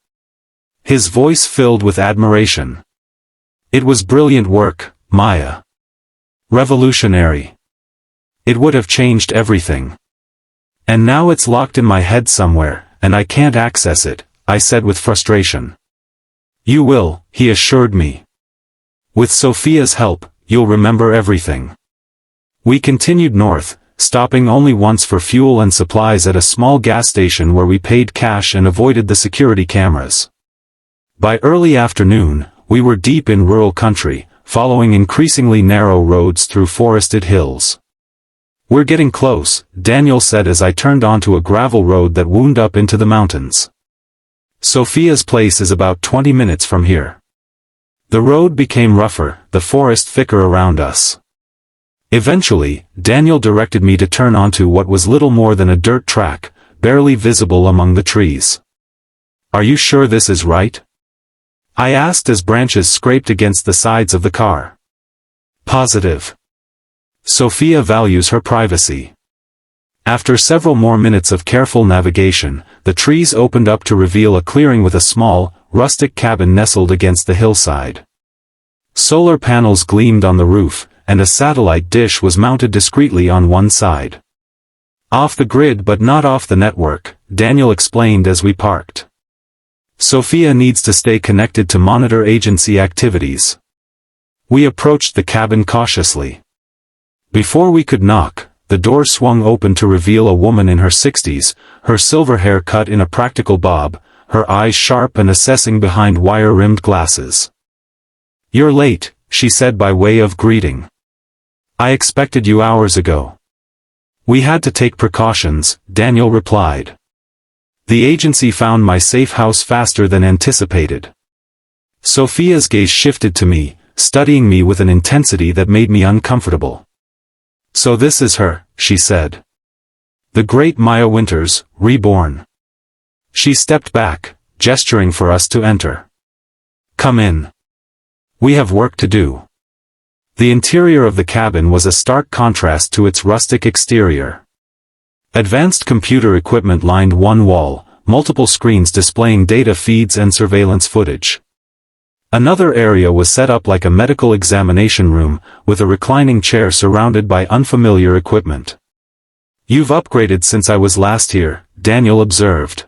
His voice filled with admiration. It was brilliant work, Maya. Revolutionary. It would have changed everything. And now it's locked in my head somewhere, and I can't access it, I said with frustration. You will, he assured me. With Sophia's help, you'll remember everything. We continued north, stopping only once for fuel and supplies at a small gas station where we paid cash and avoided the security cameras. By early afternoon, we were deep in rural country, following increasingly narrow roads through forested hills. We're getting close, Daniel said as I turned onto a gravel road that wound up into the mountains. Sophia's place is about 20 minutes from here. The road became rougher, the forest thicker around us. Eventually, Daniel directed me to turn onto what was little more than a dirt track, barely visible among the trees. Are you sure this is right? I asked as branches scraped against the sides of the car. Positive. Sophia values her privacy. After several more minutes of careful navigation, the trees opened up to reveal a clearing with a small, rustic cabin nestled against the hillside. Solar panels gleamed on the roof, and a satellite dish was mounted discreetly on one side. Off the grid but not off the network, Daniel explained as we parked. Sophia needs to stay connected to monitor agency activities. We approached the cabin cautiously. Before we could knock, the door swung open to reveal a woman in her 60s, her silver hair cut in a practical bob, her eyes sharp and assessing behind wire-rimmed glasses. You're late, she said by way of greeting. I expected you hours ago. We had to take precautions, Daniel replied. The agency found my safe house faster than anticipated. Sophia's gaze shifted to me, studying me with an intensity that made me uncomfortable. So this is her, she said. The great Maya Winters, reborn. She stepped back, gesturing for us to enter. Come in. We have work to do. The interior of the cabin was a stark contrast to its rustic exterior. Advanced computer equipment lined one wall, multiple screens displaying data feeds and surveillance footage. Another area was set up like a medical examination room, with a reclining chair surrounded by unfamiliar equipment. "You've upgraded since I was last here," Daniel observed.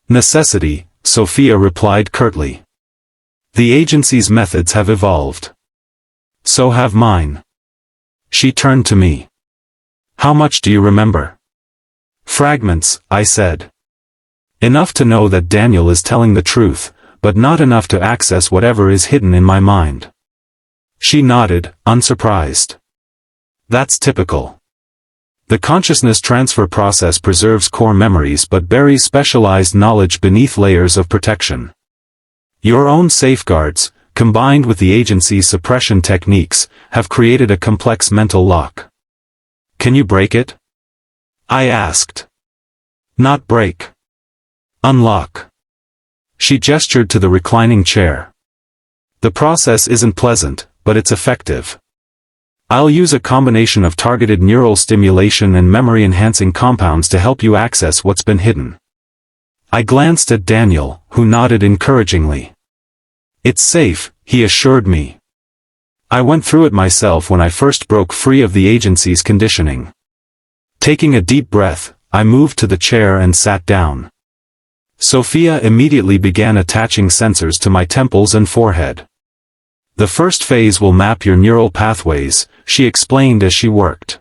"Necessity," Sophia replied curtly. "The agency's methods have evolved. So have mine." She turned to me. "How much do you remember?" "Fragments," I said. "Enough to know that Daniel is telling the truth, but not enough to access whatever is hidden in my mind." She nodded, unsurprised. "That's typical. The consciousness transfer process preserves core memories but buries specialized knowledge beneath layers of protection. Your own safeguards, combined with the agency's suppression techniques, have created a complex mental lock. Can you break it?" I asked. "Not break. Unlock." She gestured to the reclining chair. "The process isn't pleasant, but it's effective. I'll use a combination of targeted neural stimulation and memory-enhancing compounds to help you access what's been hidden." I glanced at Daniel, who nodded encouragingly. "It's safe," he assured me. "I went through it myself when I first broke free of the agency's conditioning." Taking a deep breath, I moved to the chair and sat down. Sophia immediately began attaching sensors to my temples and forehead. "The first phase will map your neural pathways," she explained as she worked,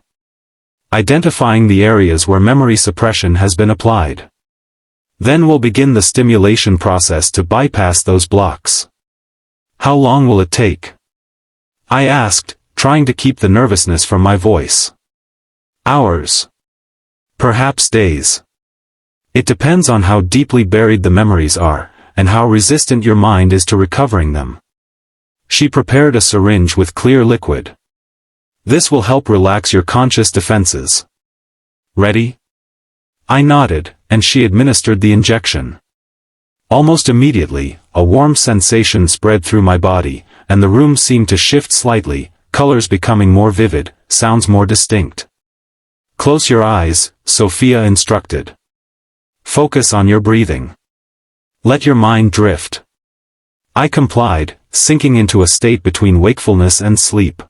identifying the areas where memory suppression has been applied. "Then we'll begin the stimulation process to bypass those blocks." "How long will it take?" I asked, trying to keep the nervousness from my voice. "Hours. Perhaps days. It depends on how deeply buried the memories are, and how resistant your mind is to recovering them." She prepared a syringe with clear liquid. "This will help relax your conscious defenses. Ready?" I nodded, and she administered the injection. Almost immediately, a warm sensation spread through my body, and the room seemed to shift slightly, colors becoming more vivid, sounds more distinct. "Close your eyes," Sophia instructed. "Focus on your breathing. Let your mind drift." I complied, sinking into a state between wakefulness and sleep.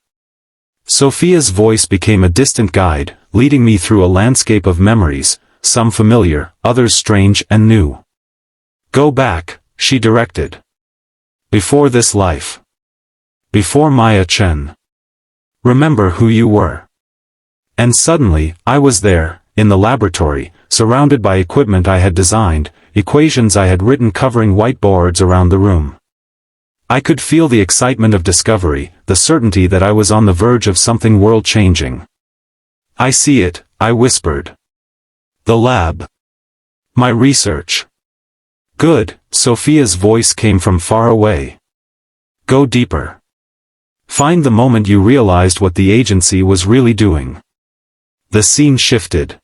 Sophia's voice became a distant guide, leading me through a landscape of memories, some familiar, others strange and new. "Go back," she directed. "Before this life. Before Maya Chen. Remember who you were." And suddenly, I was there, in the laboratory, surrounded by equipment I had designed, equations I had written covering whiteboards around the room. I could feel the excitement of discovery, the certainty that I was on the verge of something world-changing. "I see it," I whispered. "The lab. My research." "Good," Sophia's voice came from far away. "Go deeper. Find the moment you realized what the agency was really doing." The scene shifted.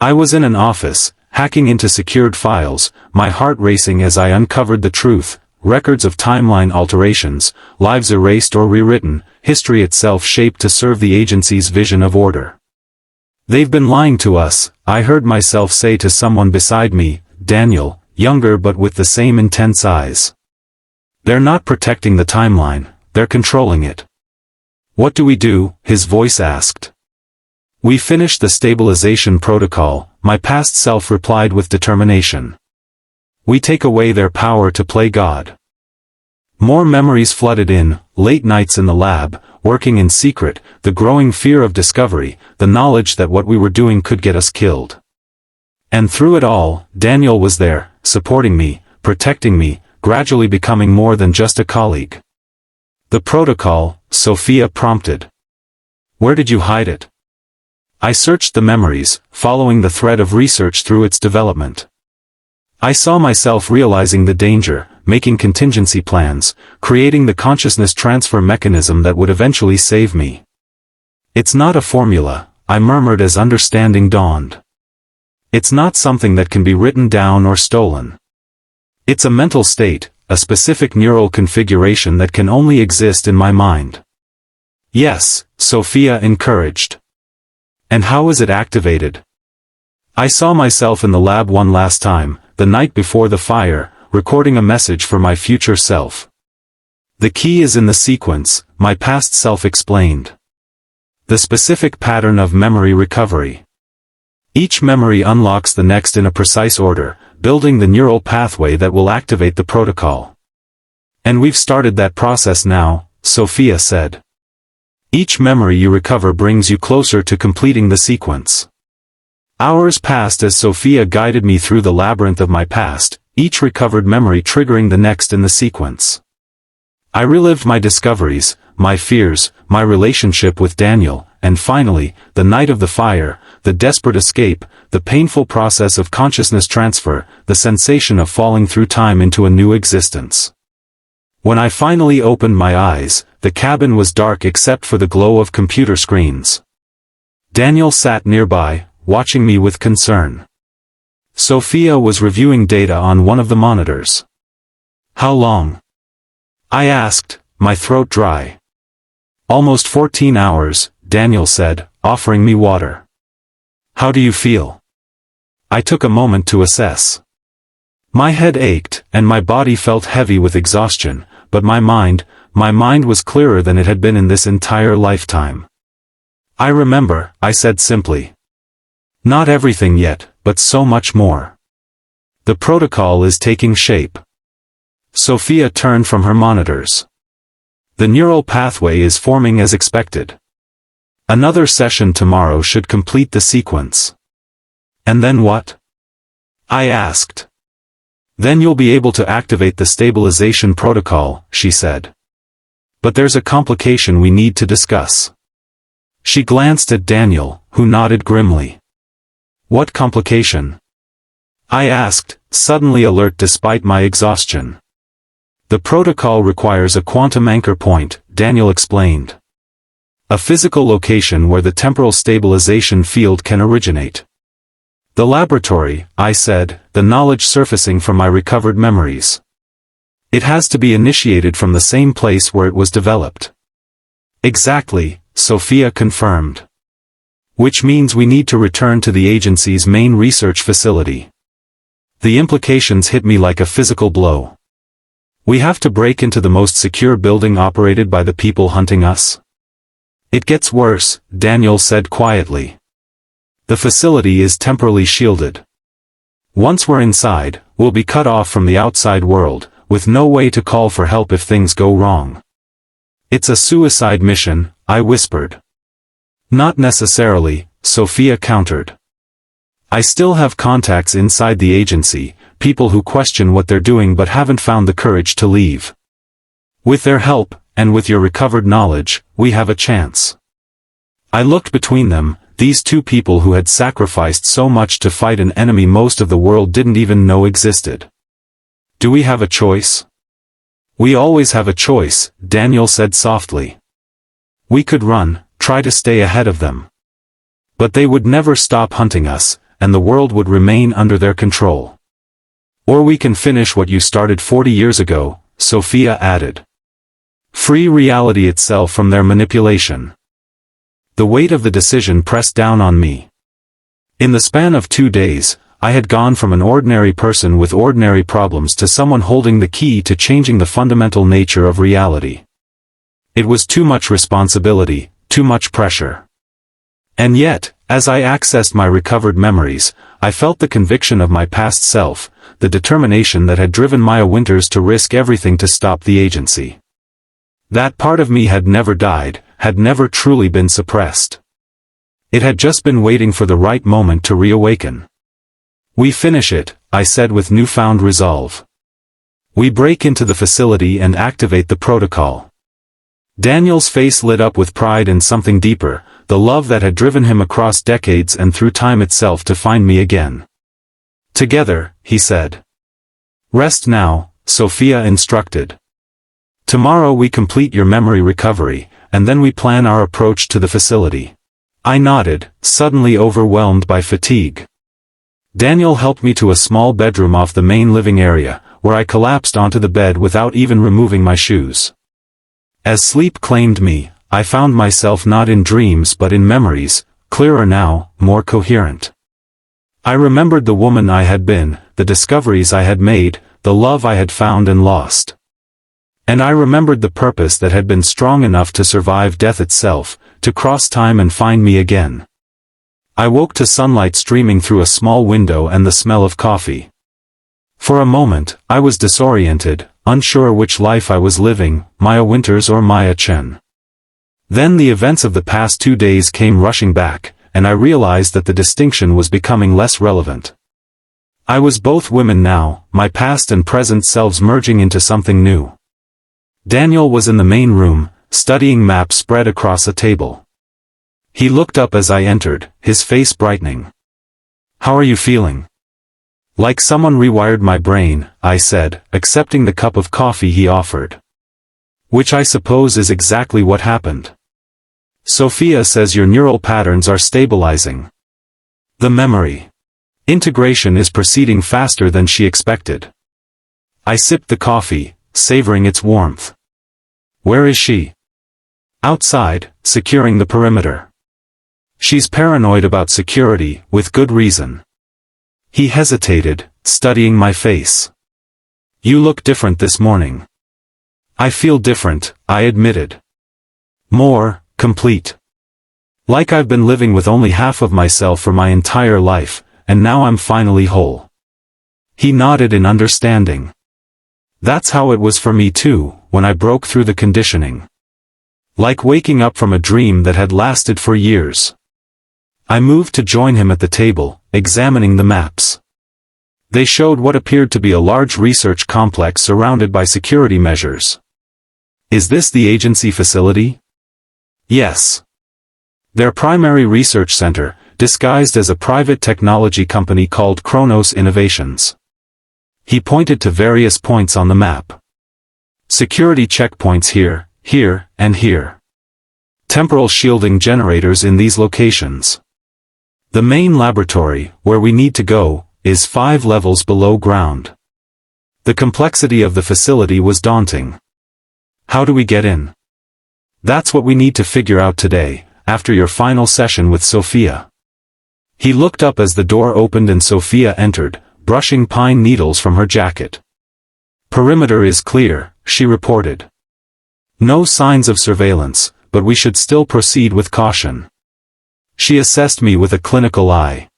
I was in an office, hacking into secured files, my heart racing as I uncovered the truth, records of timeline alterations, lives erased or rewritten, history itself shaped to serve the agency's vision of order. "They've been lying to us," I heard myself say to someone beside me, Daniel, younger but with the same intense eyes. "They're not protecting the timeline, they're controlling it." "What do we do?" his voice asked. "We finished the stabilization protocol," my past self replied with determination. "We take away their power to play God." More memories flooded in, late nights in the lab, working in secret, the growing fear of discovery, the knowledge that what we were doing could get us killed. And through it all, Daniel was there, supporting me, protecting me, gradually becoming more than just a colleague. "The protocol," Sophia prompted. "Where did you hide it?" I searched the memories, following the thread of research through its development. I saw myself realizing the danger, making contingency plans, creating the consciousness transfer mechanism that would eventually save me. "It's not a formula," I murmured as understanding dawned. "It's not something that can be written down or stolen. It's a mental state, a specific neural configuration that can only exist in my mind." Yes, Sophia encouraged. And how is it activated? I saw myself in the lab one last time, the night before the fire, recording a message for my future self. The key is in the sequence, my past self explained. The specific pattern of memory recovery. Each memory unlocks the next in a precise order, building the neural pathway that will activate the protocol. And we've started that process now, Sophia said. Each memory you recover brings you closer to completing the sequence. Hours passed as Sophia guided me through the labyrinth of my past, each recovered memory triggering the next in the sequence. I relived my discoveries, my fears, my relationship with Daniel, and finally, the night of the fire, the desperate escape, the painful process of consciousness transfer, the sensation of falling through time into a new existence. When I finally opened my eyes, the cabin was dark except for the glow of computer screens. Daniel sat nearby, watching me with concern. Sophia was reviewing data on one of the monitors. How long? I asked, my throat dry. Almost 14 hours, Daniel said, offering me water. How do you feel? I took a moment to assess. My head ached, and my body felt heavy with exhaustion, but my mind was clearer than it had been in this entire lifetime. I remember, I said simply. Not everything yet, but so much more. The protocol is taking shape. Sophia turned from her monitors. The neural pathway is forming as expected. Another session tomorrow should complete the sequence. And then what? I asked. Then you'll be able to activate the stabilization protocol, she said. But there's a complication we need to discuss. She glanced at Daniel, who nodded grimly. What complication? I asked, suddenly alert despite my exhaustion. The protocol requires a quantum anchor point, Daniel explained. A physical location where the temporal stabilization field can originate. The laboratory, I said, the knowledge surfacing from my recovered memories. It has to be initiated from the same place where it was developed. Exactly, Sophia confirmed. Which means we need to return to the agency's main research facility. The implications hit me like a physical blow. We have to break into the most secure building operated by the people hunting us. It gets worse, Daniel said quietly. The facility is temporally shielded. Once we're inside, we'll be cut off from the outside world, with no way to call for help if things go wrong. It's a suicide mission, I whispered. Not necessarily, Sophia countered. I still have contacts inside the agency, people who question what they're doing but haven't found the courage to leave. With their help, and with your recovered knowledge, we have a chance. I looked between them, these two people who had sacrificed so much to fight an enemy most of the world didn't even know existed. Do we have a choice? We always have a choice, Daniel said softly. We could run, try to stay ahead of them. But they would never stop hunting us, and the world would remain under their control. Or we can finish what you started 40 years ago, Sophia added. Free reality itself from their manipulation. The weight of the decision pressed down on me. In the span of 2 days, I had gone from an ordinary person with ordinary problems to someone holding the key to changing the fundamental nature of reality. It was too much responsibility, too much pressure. And yet, as I accessed my recovered memories, I felt the conviction of my past self, the determination that had driven Maya Winters to risk everything to stop the agency. That part of me had never died, had never truly been suppressed. It had just been waiting for the right moment to reawaken. We finish it, I said with newfound resolve. We break into the facility and activate the protocol. Daniel's face lit up with pride and something deeper, the love that had driven him across decades and through time itself to find me again. Together, he said. Rest now, Sophia instructed. Tomorrow we complete your memory recovery, and then we plan our approach to the facility. I nodded, suddenly overwhelmed by fatigue. Daniel helped me to a small bedroom off the main living area, where I collapsed onto the bed without even removing my shoes. As sleep claimed me, I found myself not in dreams but in memories, clearer now, more coherent. I remembered the woman I had been, the discoveries I had made, the love I had found and lost. And I remembered the purpose that had been strong enough to survive death itself, to cross time and find me again. I woke to sunlight streaming through a small window and the smell of coffee. For a moment, I was disoriented, unsure which life I was living, Maya Winters or Maya Chen. Then the events of the past 2 days came rushing back, and I realized that the distinction was becoming less relevant. I was both women now, my past and present selves merging into something new. Daniel was in the main room, studying maps spread across a table. He looked up as I entered, his face brightening. "How are you feeling?" "Like someone rewired my brain," I said, accepting the cup of coffee he offered. "Which I suppose is exactly what happened. Sophia says your neural patterns are stabilizing. The memory integration is proceeding faster than she expected." I sipped the coffee, savoring its warmth. "Where is she?" "Outside, securing the perimeter. She's paranoid about security, with good reason." He hesitated, studying my face. "You look different this morning." "I feel different," I admitted. "More complete. Like I've been living with only half of myself for my entire life, and now I'm finally whole." He nodded in understanding. "That's how it was for me too, when I broke through the conditioning. Like waking up from a dream that had lasted for years." I moved to join him at the table, examining the maps. They showed what appeared to be a large research complex surrounded by security measures. "Is this the agency facility?" "Yes. Their primary research center, disguised as a private technology company called Kronos Innovations." He pointed to various points on the map. "Security checkpoints here, here, and here. Temporal shielding generators in these locations. The main laboratory, where we need to go, is 5 levels below ground." The complexity of the facility was daunting. "How do we get in?" "That's what we need to figure out today, after your final session with Sophia." He looked up as the door opened and Sophia entered, brushing pine needles from her jacket. "Perimeter is clear," she reported. "No signs of surveillance, but we should still proceed with caution." She assessed me with a clinical eye.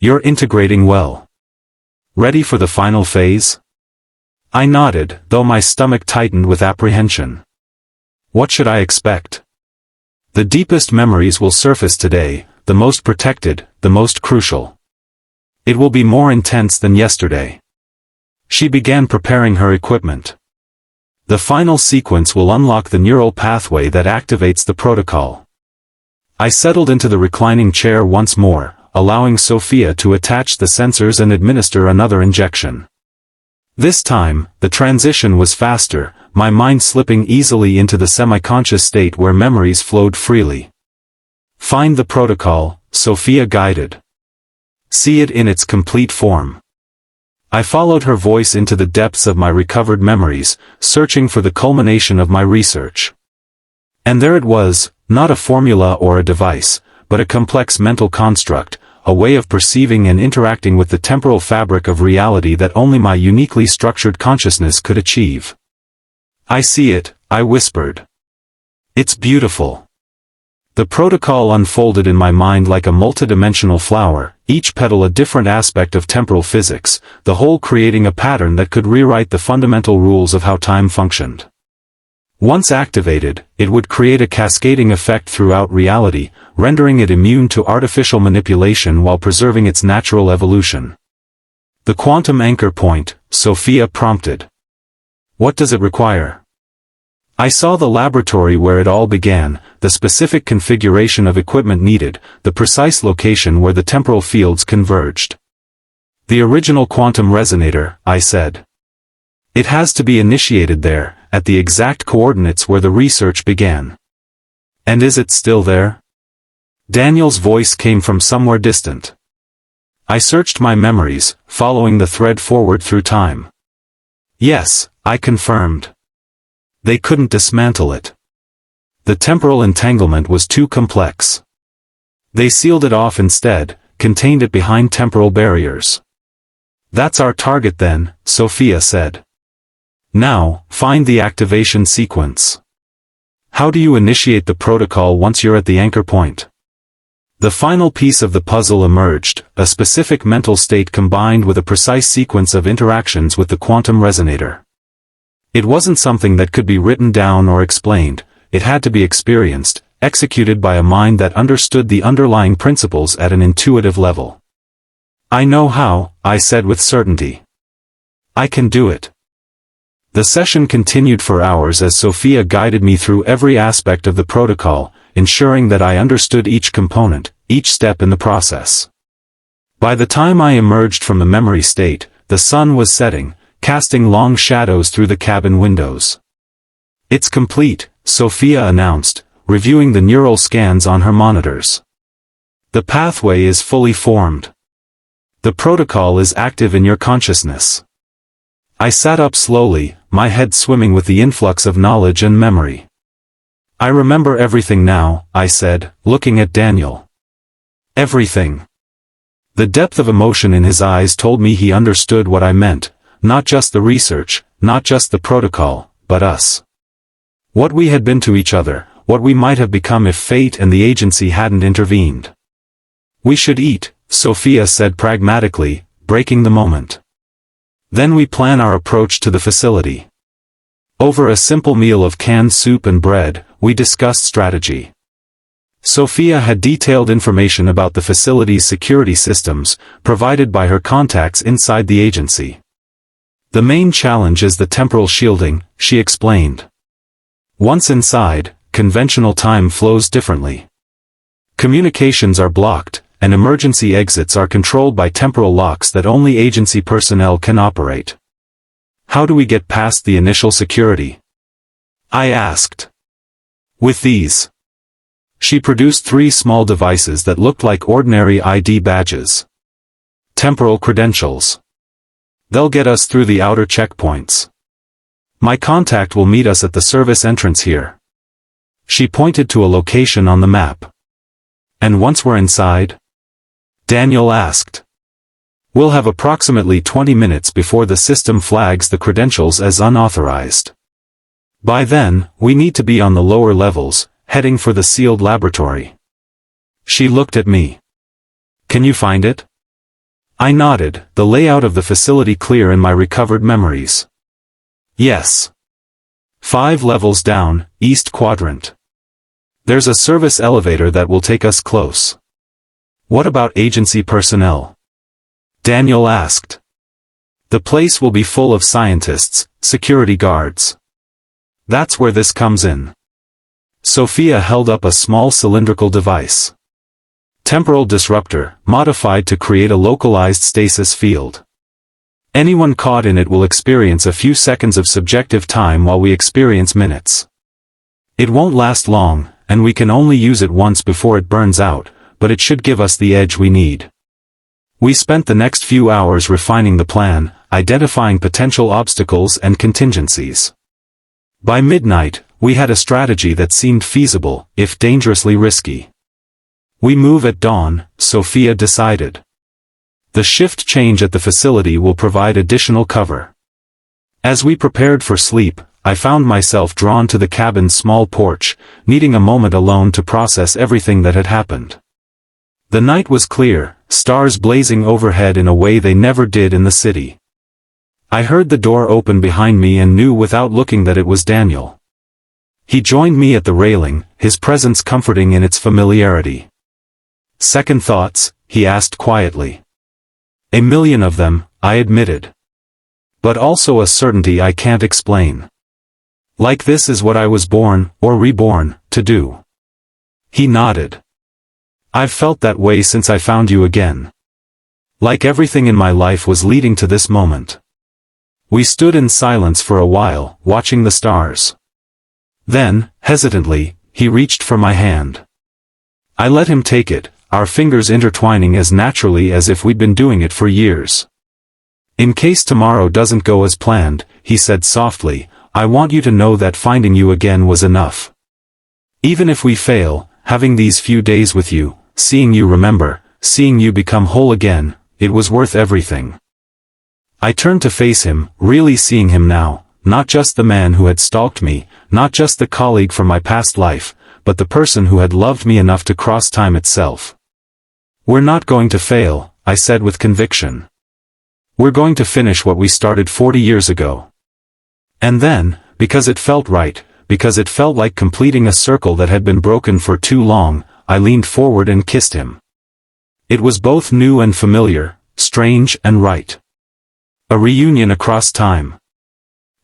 "You're integrating well. Ready for the final phase?" I nodded, though my stomach tightened with apprehension. "What should I expect?" "The deepest memories will surface today, the most protected, the most crucial. It will be more intense than yesterday." She began preparing her equipment. "The final sequence will unlock the neural pathway that activates the protocol." I settled into the reclining chair once more, allowing Sophia to attach the sensors and administer another injection. This time, the transition was faster, my mind slipping easily into the semi-conscious state where memories flowed freely. "Find the protocol," Sophia guided. "See it in its complete form." I followed her voice into the depths of my recovered memories, searching for the culmination of my research. And there it was, not a formula or a device, but a complex mental construct, a way of perceiving and interacting with the temporal fabric of reality that only my uniquely structured consciousness could achieve. "I see it," I whispered. "It's beautiful." The protocol unfolded in my mind like a multidimensional flower, each petal a different aspect of temporal physics, the whole creating a pattern that could rewrite the fundamental rules of how time functioned. Once activated, it would create a cascading effect throughout reality, rendering it immune to artificial manipulation while preserving its natural evolution. "The quantum anchor point," Sophia prompted. "What does it require?" I saw the laboratory where it all began, the specific configuration of equipment needed, the precise location where the temporal fields converged. "The original quantum resonator," I said. "It has to be initiated there, at the exact coordinates where the research began." "And is it still there?" Daniel's voice came from somewhere distant. I searched my memories, following the thread forward through time. "Yes," I confirmed. "They couldn't dismantle it." The temporal entanglement was too complex. They sealed it off instead, contained it behind temporal barriers. That's our target then, Sophia said. Now, find the activation sequence. How do you initiate the protocol once you're at the anchor point? The final piece of the puzzle emerged, a specific mental state combined with a precise sequence of interactions with the quantum resonator. It wasn't something that could be written down or explained, it had to be experienced, executed by a mind that understood the underlying principles at an intuitive level. I know how, I said with certainty. I can do it. The session continued for hours as Sophia guided me through every aspect of the protocol, ensuring that I understood each component, each step in the process. By the time I emerged from the memory state, the sun was setting, casting long shadows through the cabin windows. It's complete, Sophia announced, reviewing the neural scans on her monitors. The pathway is fully formed. The protocol is active in your consciousness. I sat up slowly, my head swimming with the influx of knowledge and memory. I remember everything now, I said, looking at Daniel. Everything. The depth of emotion in his eyes told me he understood what I meant, not just the research, not just the protocol, but us. What we had been to each other, what we might have become if fate and the agency hadn't intervened. We should eat, Sophia said pragmatically, breaking the moment. Then we plan our approach to the facility. Over a simple meal of canned soup and bread, we discussed strategy. Sophia had detailed information about the facility's security systems, provided by her contacts inside the agency. The main challenge is the temporal shielding, she explained. Once inside, conventional time flows differently. Communications are blocked, and emergency exits are controlled by temporal locks that only agency personnel can operate. How do we get past the initial security? I asked. With these. She produced 3 small devices that looked like ordinary ID badges. Temporal credentials. They'll get us through the outer checkpoints. My contact will meet us at the service entrance here. She pointed to a location on the map. And once we're inside? Daniel asked. We'll have approximately 20 minutes before the system flags the credentials as unauthorized. By then, we need to be on the lower levels, heading for the sealed laboratory. She looked at me. Can you find it? I nodded, the layout of the facility clear in my recovered memories. Yes. 5 levels down, east quadrant. There's a service elevator that will take us close. What about agency personnel? Daniel asked. The place will be full of scientists, security guards. That's where this comes in. Sophia held up a small cylindrical device. Temporal disruptor, modified to create a localized stasis field. Anyone caught in it will experience a few seconds of subjective time while we experience minutes. It won't last long, and we can only use it once before it burns out, but it should give us the edge we need. We spent the next few hours refining the plan, identifying potential obstacles and contingencies. By midnight, we had a strategy that seemed feasible, if dangerously risky. We move at dawn, Sophia decided. The shift change at the facility will provide additional cover. As we prepared for sleep, I found myself drawn to the cabin's small porch, needing a moment alone to process everything that had happened. The night was clear, stars blazing overhead in a way they never did in the city. I heard the door open behind me and knew without looking that it was Daniel. He joined me at the railing, his presence comforting in its familiarity. Second thoughts, he asked quietly. A million of them, I admitted. But also a certainty I can't explain. Like this is what I was born, or reborn, to do. He nodded. I've felt that way since I found you again. Like everything in my life was leading to this moment. We stood in silence for a while, watching the stars. Then, hesitantly, he reached for my hand. I let him take it, our fingers intertwining as naturally as if we'd been doing it for years. In case tomorrow doesn't go as planned, he said softly, I want you to know that finding you again was enough. Even if we fail, having these few days with you, seeing you remember, seeing you become whole again, it was worth everything. I turned to face him, really seeing him now, not just the man who had stalked me, not just the colleague from my past life, but the person who had loved me enough to cross time itself. We're not going to fail, I said with conviction. We're going to finish what we started 40 years ago. And then, because it felt right, because it felt like completing a circle that had been broken for too long, I leaned forward and kissed him. It was both new and familiar, strange and right. A reunion across time.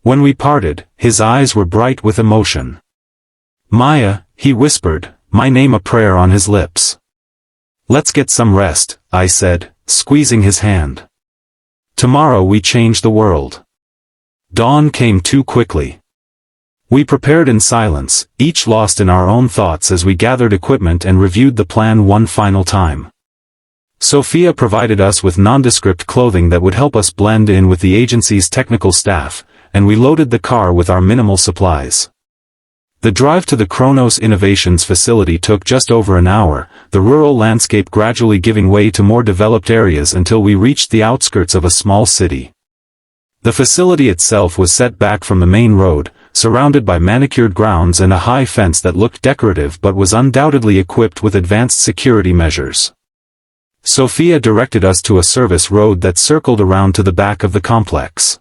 When we parted, his eyes were bright with emotion. Maya, he whispered, my name a prayer on his lips. Let's get some rest, I said, squeezing his hand. Tomorrow we change the world. Dawn came too quickly. We prepared in silence, each lost in our own thoughts as we gathered equipment and reviewed the plan one final time. Sophia provided us with nondescript clothing that would help us blend in with the agency's technical staff, and we loaded the car with our minimal supplies. The drive to the Kronos Innovations facility took just over an hour, the rural landscape gradually giving way to more developed areas until we reached the outskirts of a small city. The facility itself was set back from the main road, surrounded by manicured grounds and a high fence that looked decorative but was undoubtedly equipped with advanced security measures. Sophia directed us to a service road that circled around to the back of the complex.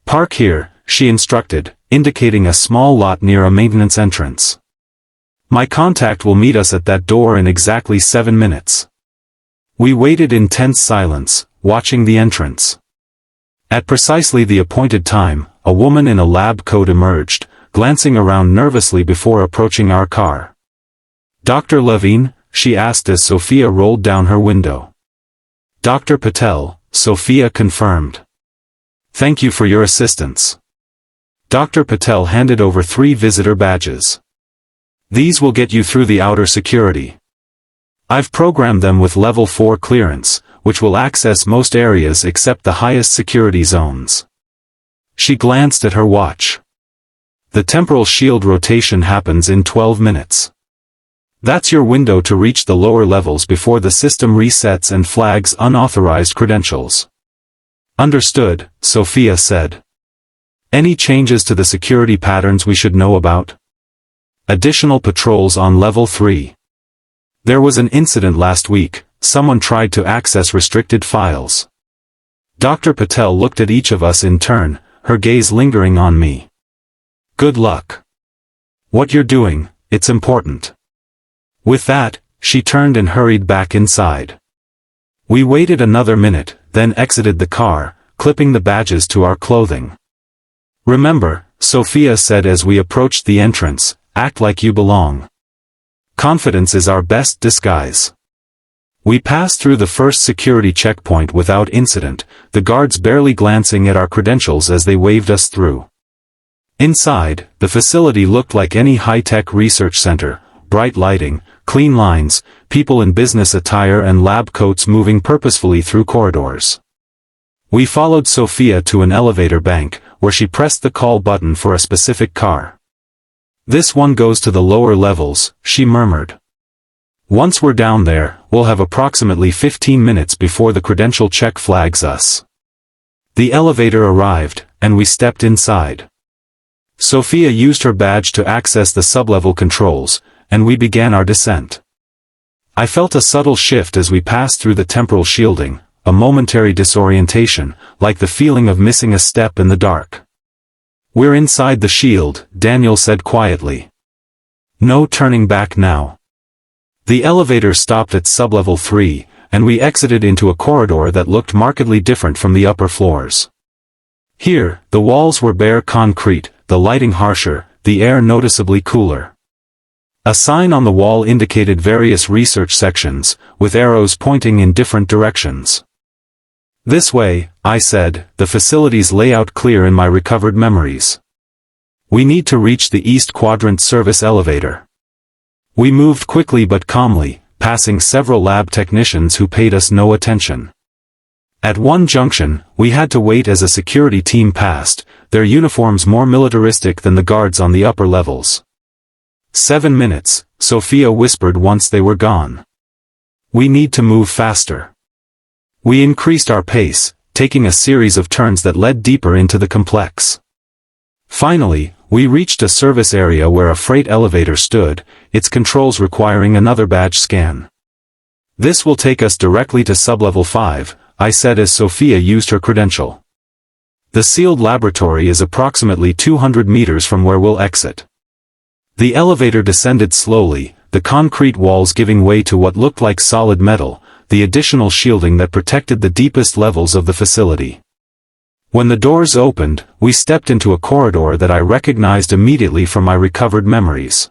Park here, she instructed, indicating a small lot near a maintenance entrance. My contact will meet us at that door in exactly 7 minutes. We waited in tense silence, watching the entrance. At precisely the appointed time, a woman in a lab coat emerged, glancing around nervously before approaching our car. Dr. Levine? She asked as Sophia rolled down her window. Dr. Patel, Sophia confirmed. Thank you for your assistance. Dr. Patel handed over 3 visitor badges. These will get you through the outer security. I've programmed them with level 4 clearance, which will access most areas except the highest security zones. She glanced at her watch. The temporal shield rotation happens in 12 minutes. That's your window to reach the lower levels before the system resets and flags unauthorized credentials. Understood, Sophia said. Any changes to the security patterns we should know about? Additional patrols on level 3. There was an incident last week, someone tried to access restricted files. Dr. Patel looked at each of us in turn, her gaze lingering on me. Good luck. What you're doing, it's important. With that, she turned and hurried back inside. We waited another minute, then exited the car, clipping the badges to our clothing. Remember, Sophia said as we approached the entrance, act like you belong. Confidence is our best disguise. We passed through the first security checkpoint without incident, the guards barely glancing at our credentials as they waved us through. Inside, the facility looked like any high-tech research center, bright lighting, clean lines, people in business attire and lab coats moving purposefully through corridors. We followed Sophia to an elevator bank, where she pressed the call button for a specific car. This one goes to the lower levels, she murmured. Once we're down there, we'll have approximately 15 minutes before the credential check flags us. The elevator arrived, and we stepped inside. Sophia used her badge to access the sublevel controls, and we began our descent. I felt a subtle shift as we passed through the temporal shielding, a momentary disorientation, like the feeling of missing a step in the dark. We're inside the shield, Daniel said quietly. No turning back now. The elevator stopped at sublevel 3, and we exited into a corridor that looked markedly different from the upper floors. Here, the walls were bare concrete, the lighting harsher, the air noticeably cooler. A sign on the wall indicated various research sections, with arrows pointing in different directions. This way, I said, the facility's layout clear in my recovered memories. We need to reach the East Quadrant service elevator. We moved quickly but calmly, passing several lab technicians who paid us no attention. At one junction, we had to wait as a security team passed, their uniforms more militaristic than the guards on the upper levels. 7 minutes, Sophia whispered once they were gone. We need to move faster. We increased our pace, taking a series of turns that led deeper into the complex. Finally, we reached a service area where a freight elevator stood, its controls requiring another badge scan. This will take us directly to sublevel 5, I said as Sophia used her credential. The sealed laboratory is approximately 200 meters from where we'll exit. The elevator descended slowly, the concrete walls giving way to what looked like solid metal, the additional shielding that protected the deepest levels of the facility. When the doors opened, we stepped into a corridor that I recognized immediately from my recovered memories.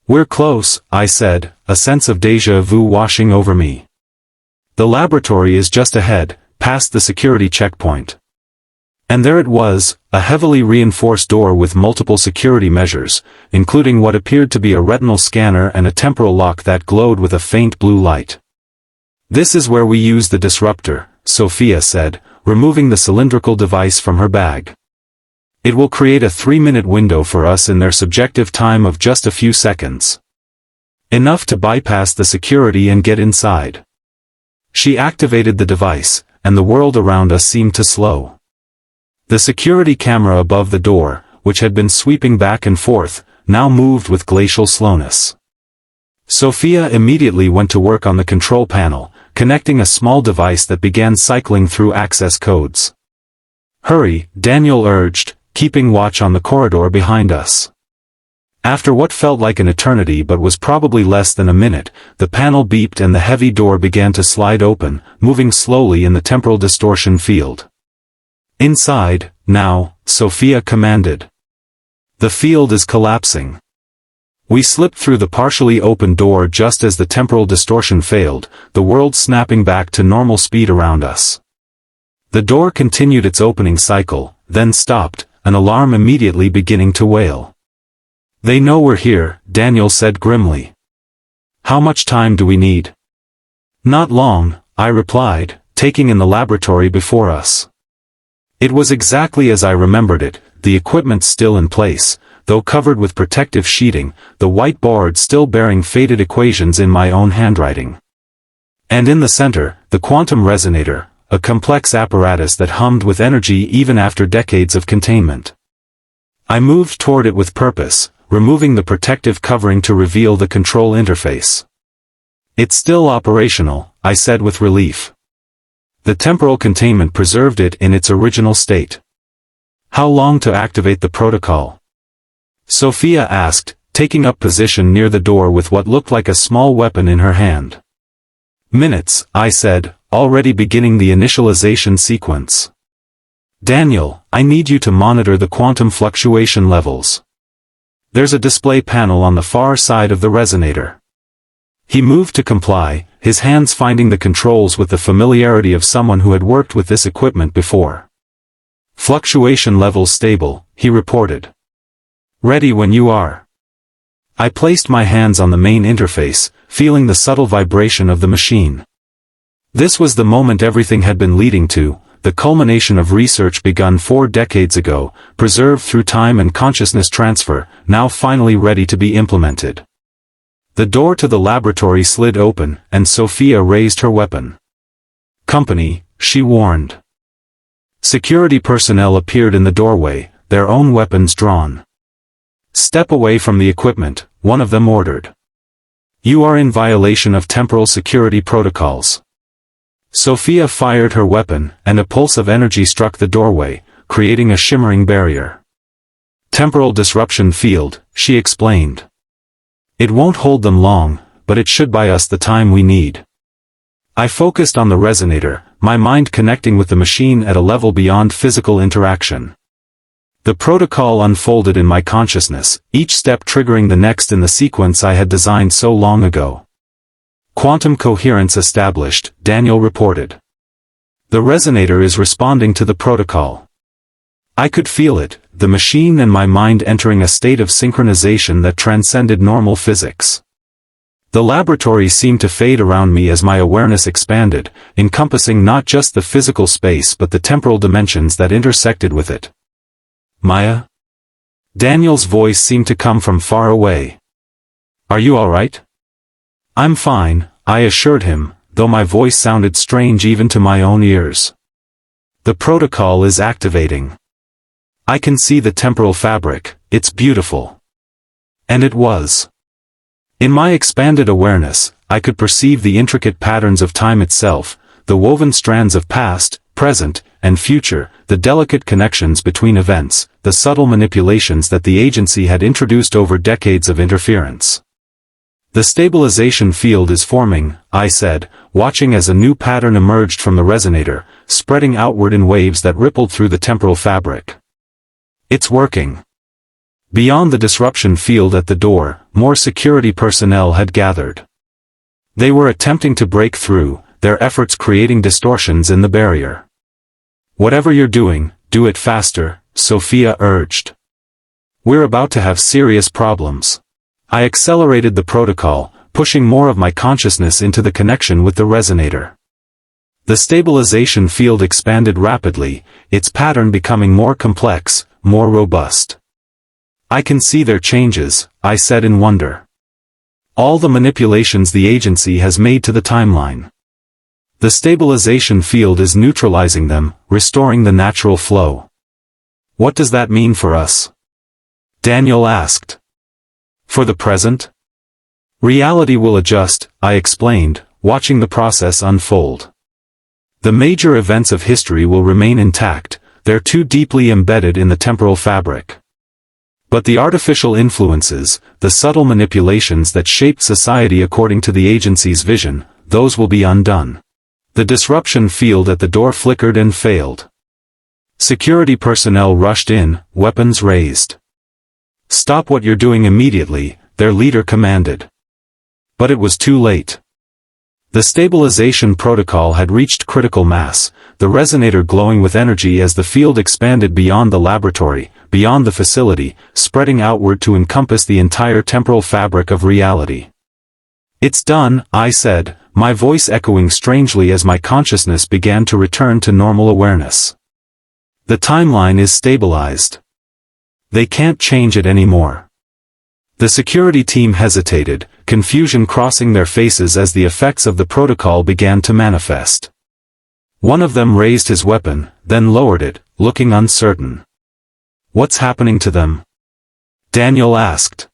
We're close, I said, a sense of déjà vu washing over me. The laboratory is just ahead, past the security checkpoint. And there it was, a heavily reinforced door with multiple security measures, including what appeared to be a retinal scanner and a temporal lock that glowed with a faint blue light. This is where we use the disruptor, Sophia said, removing the cylindrical device from her bag. It will create a 3-minute window for us in their subjective time of just a few seconds. Enough to bypass the security and get inside. She activated the device, and the world around us seemed to slow. The security camera above the door, which had been sweeping back and forth, now moved with glacial slowness. Sophia immediately went to work on the control panel, connecting a small device that began cycling through access codes. Hurry, Daniel urged, keeping watch on the corridor behind us. After what felt like an eternity but was probably less than a minute, the panel beeped and the heavy door began to slide open, moving slowly in the temporal distortion field. Inside, now, Sophia commanded. The field is collapsing. We slipped through the partially open door just as the temporal distortion failed, the world snapping back to normal speed around us. The door continued its opening cycle, then stopped, an alarm immediately beginning to wail. They know we're here, Daniel said grimly. How much time do we need? Not long, I replied, taking in the laboratory before us. It was exactly as I remembered it, the equipment still in place, though covered with protective sheeting, the white board still bearing faded equations in my own handwriting. And in the center, the quantum resonator, a complex apparatus that hummed with energy even after decades of containment. I moved toward it with purpose, removing the protective covering to reveal the control interface. It's still operational, I said with relief. The temporal containment preserved it in its original state. How long to activate the protocol? Sophia asked, taking up position near the door with what looked like a small weapon in her hand. Minutes, I said, already beginning the initialization sequence. Daniel, I need you to monitor the quantum fluctuation levels. There's a display panel on the far side of the resonator. He moved to comply, his hands finding the controls with the familiarity of someone who had worked with this equipment before. Fluctuation levels stable, he reported. Ready when you are. I placed my hands on the main interface, feeling the subtle vibration of the machine. This was the moment everything had been leading to, the culmination of research begun 4 decades ago, preserved through time and consciousness transfer, now finally ready to be implemented. The door to the laboratory slid open, and Sophia raised her weapon. Company, she warned. Security personnel appeared in the doorway, their own weapons drawn. Step away from the equipment, one of them ordered. You are in violation of temporal security protocols. Sophia fired her weapon, and a pulse of energy struck the doorway, creating a shimmering barrier. Temporal disruption field, she explained. It won't hold them long, but it should buy us the time we need. I focused on the resonator, my mind connecting with the machine at a level beyond physical interaction. The protocol unfolded in my consciousness, each step triggering the next in the sequence I had designed so long ago. Quantum coherence established, Daniel reported. The resonator is responding to the protocol. I could feel it, the machine and my mind entering a state of synchronization that transcended normal physics. The laboratory seemed to fade around me as my awareness expanded, encompassing not just the physical space but the temporal dimensions that intersected with it. Maya? Daniel's voice seemed to come from far away. Are you all right? I'm fine, I assured him, though my voice sounded strange even to my own ears. The protocol is activating. I can see the temporal fabric, it's beautiful. And it was. In my expanded awareness, I could perceive the intricate patterns of time itself, the woven strands of past, present, and future, the delicate connections between events, the subtle manipulations that the agency had introduced over decades of interference. The stabilization field is forming, I said, watching as a new pattern emerged from the resonator, spreading outward in waves that rippled through the temporal fabric. It's working. Beyond the disruption field at the door, more security personnel had gathered. They were attempting to break through, their efforts creating distortions in the barrier. Whatever you're doing, do it faster, Sophia urged. We're about to have serious problems. I accelerated the protocol, pushing more of my consciousness into the connection with the resonator. The stabilization field expanded rapidly, its pattern becoming more complex, more robust. I can see their changes, I said in wonder. All the manipulations the agency has made to the timeline. The stabilization field is neutralizing them, restoring the natural flow. What does that mean for us? Daniel asked. For the present? Reality will adjust, I explained, watching the process unfold. The major events of history will remain intact, they're too deeply embedded in the temporal fabric. But the artificial influences, the subtle manipulations that shaped society according to the agency's vision, those will be undone. The disruption field at the door flickered and failed. Security personnel rushed in, weapons raised. Stop what you're doing immediately, their leader commanded. But it was too late. The stabilization protocol had reached critical mass, the resonator glowing with energy as the field expanded beyond the laboratory, beyond the facility, spreading outward to encompass the entire temporal fabric of reality. It's done, I said, my voice echoing strangely as my consciousness began to return to normal awareness. The timeline is stabilized. They can't change it anymore. The security team hesitated, confusion crossing their faces as the effects of the protocol began to manifest. One of them raised his weapon, then lowered it, looking uncertain. What's happening to them? Daniel asked.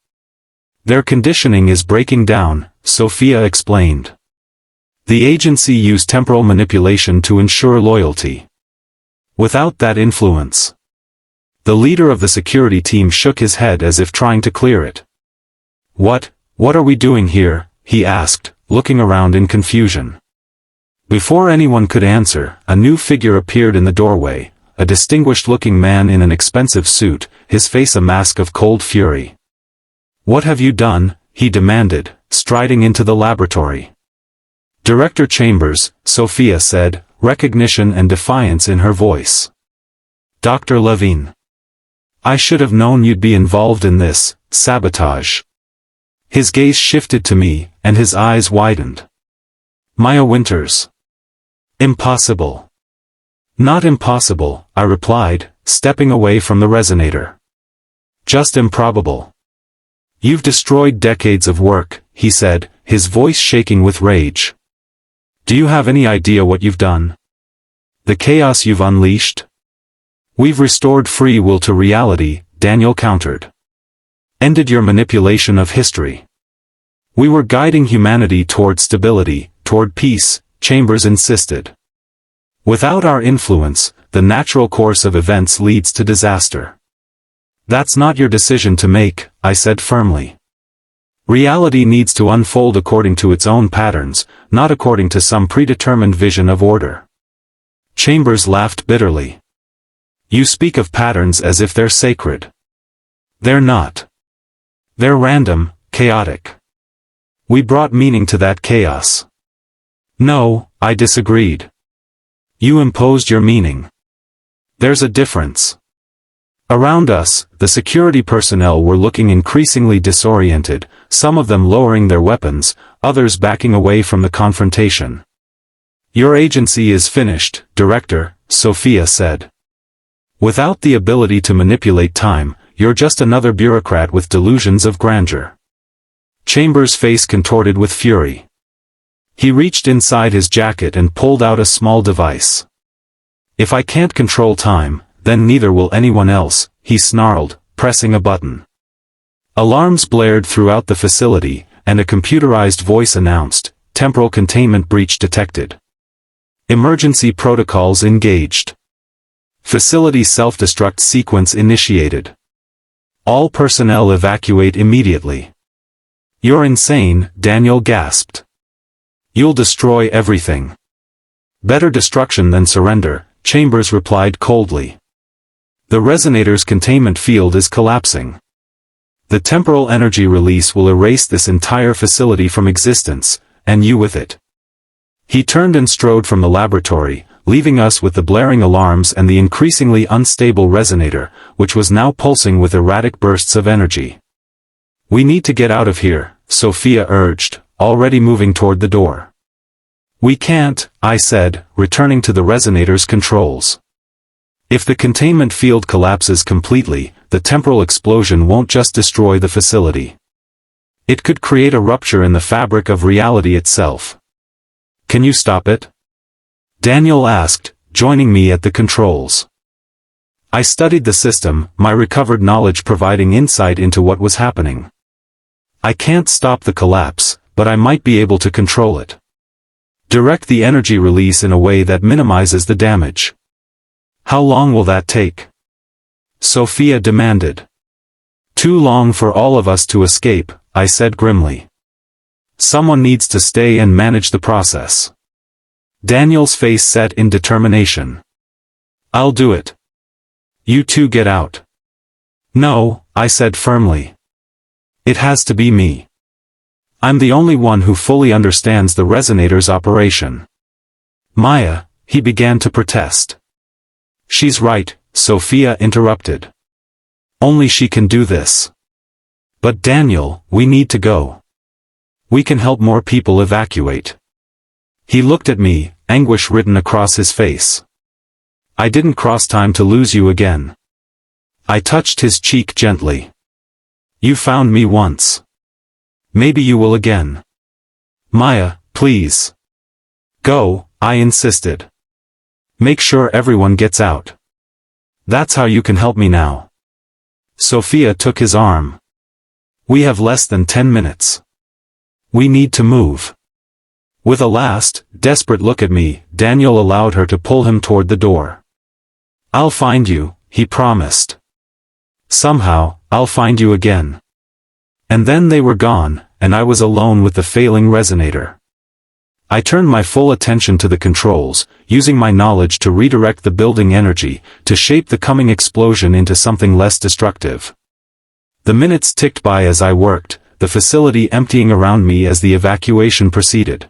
Their conditioning is breaking down, Sophia explained. The agency used temporal manipulation to ensure loyalty. Without that influence. The leader of the security team shook his head as if trying to clear it. What are we doing here? He asked, looking around in confusion. Before anyone could answer, a new figure appeared in the doorway, a distinguished-looking man in an expensive suit, his face a mask of cold fury. What have you done? He demanded, striding into the laboratory. Director Chambers, Sophia said, recognition and defiance in her voice. Dr. Levine. I should have known you'd be involved in this, sabotage. His gaze shifted to me, and his eyes widened. Maya Winters. Impossible. Not impossible, I replied, stepping away from the resonator. Just improbable. You've destroyed decades of work, he said, his voice shaking with rage. Do you have any idea what you've done? The chaos you've unleashed? We've restored free will to reality, Daniel countered. Ended your manipulation of history. We were guiding humanity toward stability, toward peace, Chambers insisted. Without our influence, the natural course of events leads to disaster. That's not your decision to make, I said firmly. Reality needs to unfold according to its own patterns, not according to some predetermined vision of order. Chambers laughed bitterly. You speak of patterns as if they're sacred. They're not. They're random, chaotic. We brought meaning to that chaos. No, I disagreed. You imposed your meaning. There's a difference. Around us, the security personnel were looking increasingly disoriented, some of them lowering their weapons, others backing away from the confrontation. Your agency is finished, Director, Sophia said. Without the ability to manipulate time, you're just another bureaucrat with delusions of grandeur. Chambers' face contorted with fury. He reached inside his jacket and pulled out a small device. "If I can't control time, then neither will anyone else," he snarled, pressing a button. Alarms blared throughout the facility, and a computerized voice announced, "Temporal containment breach detected. Emergency protocols engaged. Facility self-destruct sequence initiated. All personnel evacuate immediately." "You're insane," Daniel gasped. "You'll destroy everything." "Better destruction than surrender," Chambers replied coldly. "The resonator's containment field is collapsing. The temporal energy release will erase this entire facility from existence, and you with it." He turned and strode from the laboratory, leaving us with the blaring alarms and the increasingly unstable resonator, which was now pulsing with erratic bursts of energy. "We need to get out of here," Sophia urged, already moving toward the door. "We can't," I said, returning to the resonator's controls. "If the containment field collapses completely, the temporal explosion won't just destroy the facility. It could create a rupture in the fabric of reality itself." "Can you stop it?" Daniel asked, joining me at the controls. I studied the system, my recovered knowledge providing insight into what was happening. "I can't stop the collapse, but I might be able to control it. Direct the energy release in a way that minimizes the damage." "How long will that take?" Sophia demanded. "Too long for all of us to escape," I said grimly. "Someone needs to stay and manage the process." Daniel's face set in determination. "I'll do it. You two get out." "No," I said firmly. "It has to be me. I'm the only one who fully understands the resonator's operation." "Maya," he began to protest. "She's right," Sophia interrupted. "Only she can do this." "But Daniel, we need to go. We can help more people evacuate." He looked at me, anguish written across his face. "I didn't cross time to lose you again." I touched his cheek gently. "You found me once. Maybe you will again." "Maya, please. Go," I insisted. "Make sure everyone gets out. That's how you can help me now." Sophia took his arm. "We have less than 10 minutes. We need to move." With a last, desperate look at me, Daniel allowed her to pull him toward the door. "I'll find you," he promised. "Somehow, I'll find you again." And then they were gone, and I was alone with the failing resonator. I turned my full attention to the controls, using my knowledge to redirect the building energy, to shape the coming explosion into something less destructive. The minutes ticked by as I worked, the facility emptying around me as the evacuation proceeded.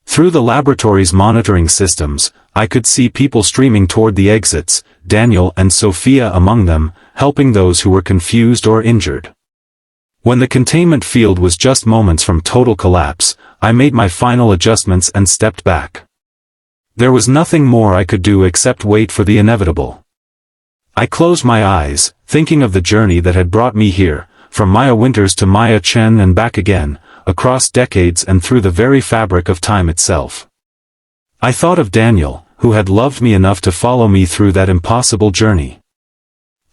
Through the laboratory's monitoring systems, I could see people streaming toward the exits, Daniel and Sophia among them, helping those who were confused or injured. When the containment field was just moments from total collapse, I made my final adjustments and stepped back. There was nothing more I could do except wait for the inevitable. I closed my eyes, thinking of the journey that had brought me here, from Maya Winters to Maya Chen and back again, across decades and through the very fabric of time itself. I thought of Daniel, who had loved me enough to follow me through that impossible journey.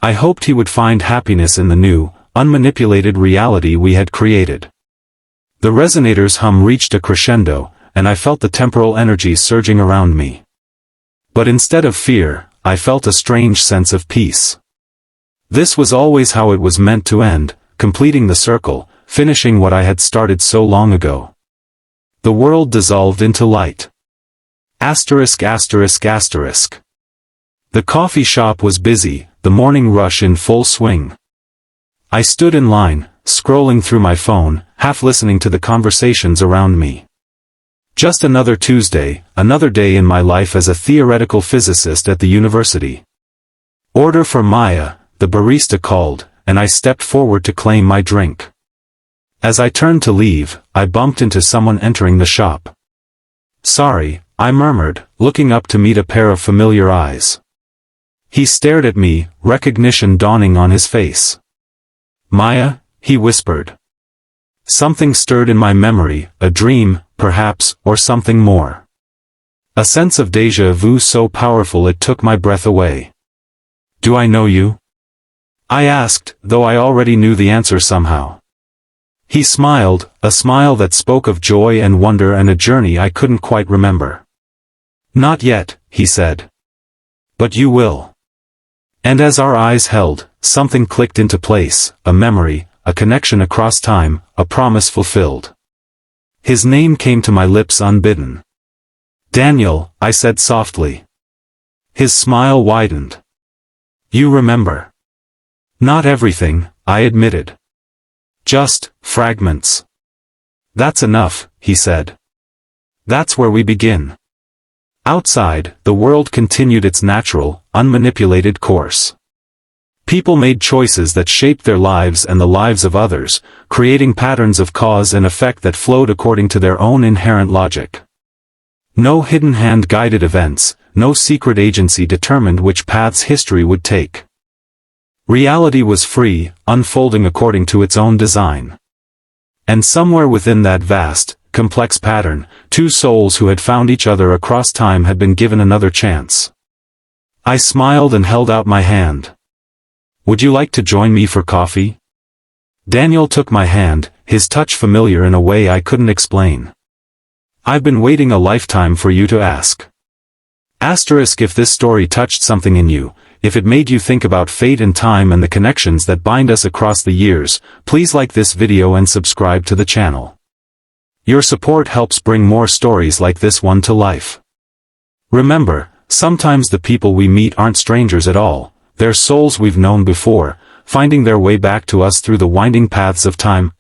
I hoped he would find happiness in the new, unmanipulated reality we had created. The resonator's hum reached a crescendo, and I felt the temporal energy surging around me. But instead of fear, I felt a strange sense of peace. This was always how it was meant to end, completing the circle, finishing what I had started so long ago. The world dissolved into light. Asterisk asterisk asterisk. The coffee shop was busy, the morning rush in full swing. I stood in line, scrolling through my phone, half listening to the conversations around me. Just another Tuesday, another day in my life as a theoretical physicist at the university. "Order for Maya," the barista called, and I stepped forward to claim my drink. As I turned to leave, I bumped into someone entering the shop. "Sorry," I murmured, looking up to meet a pair of familiar eyes. He stared at me, recognition dawning on his face. "Maya?" he whispered. Something stirred in my memory, a dream, perhaps, or something more. A sense of déjà vu so powerful it took my breath away. "Do I know you?" I asked, though I already knew the answer somehow. He smiled, a smile that spoke of joy and wonder and a journey I couldn't quite remember. "Not yet," he said. "But you will." And as our eyes held, something clicked into place, a memory, a connection across time, a promise fulfilled. His name came to my lips unbidden. "Daniel," I said softly. His smile widened. "You remember." "Not everything," I admitted. "Just fragments." "That's enough," he said. "That's where we begin." Outside, the world continued its natural, unmanipulated course. People made choices that shaped their lives and the lives of others, creating patterns of cause and effect that flowed according to their own inherent logic. No hidden hand guided events, no secret agency determined which paths history would take. Reality was free, unfolding according to its own design. And somewhere within that vast, complex pattern, two souls who had found each other across time had been given another chance. I smiled and held out my hand. "Would you like to join me for coffee?" Daniel took my hand, his touch familiar in a way I couldn't explain. "I've been waiting a lifetime for you to ask." If this story touched something in you, if it made you think about fate and time and the connections that bind us across the years, please like this video and subscribe to the channel. Your support helps bring more stories like this one to life. Remember, sometimes the people we meet aren't strangers at all, they're souls we've known before, finding their way back to us through the winding paths of time.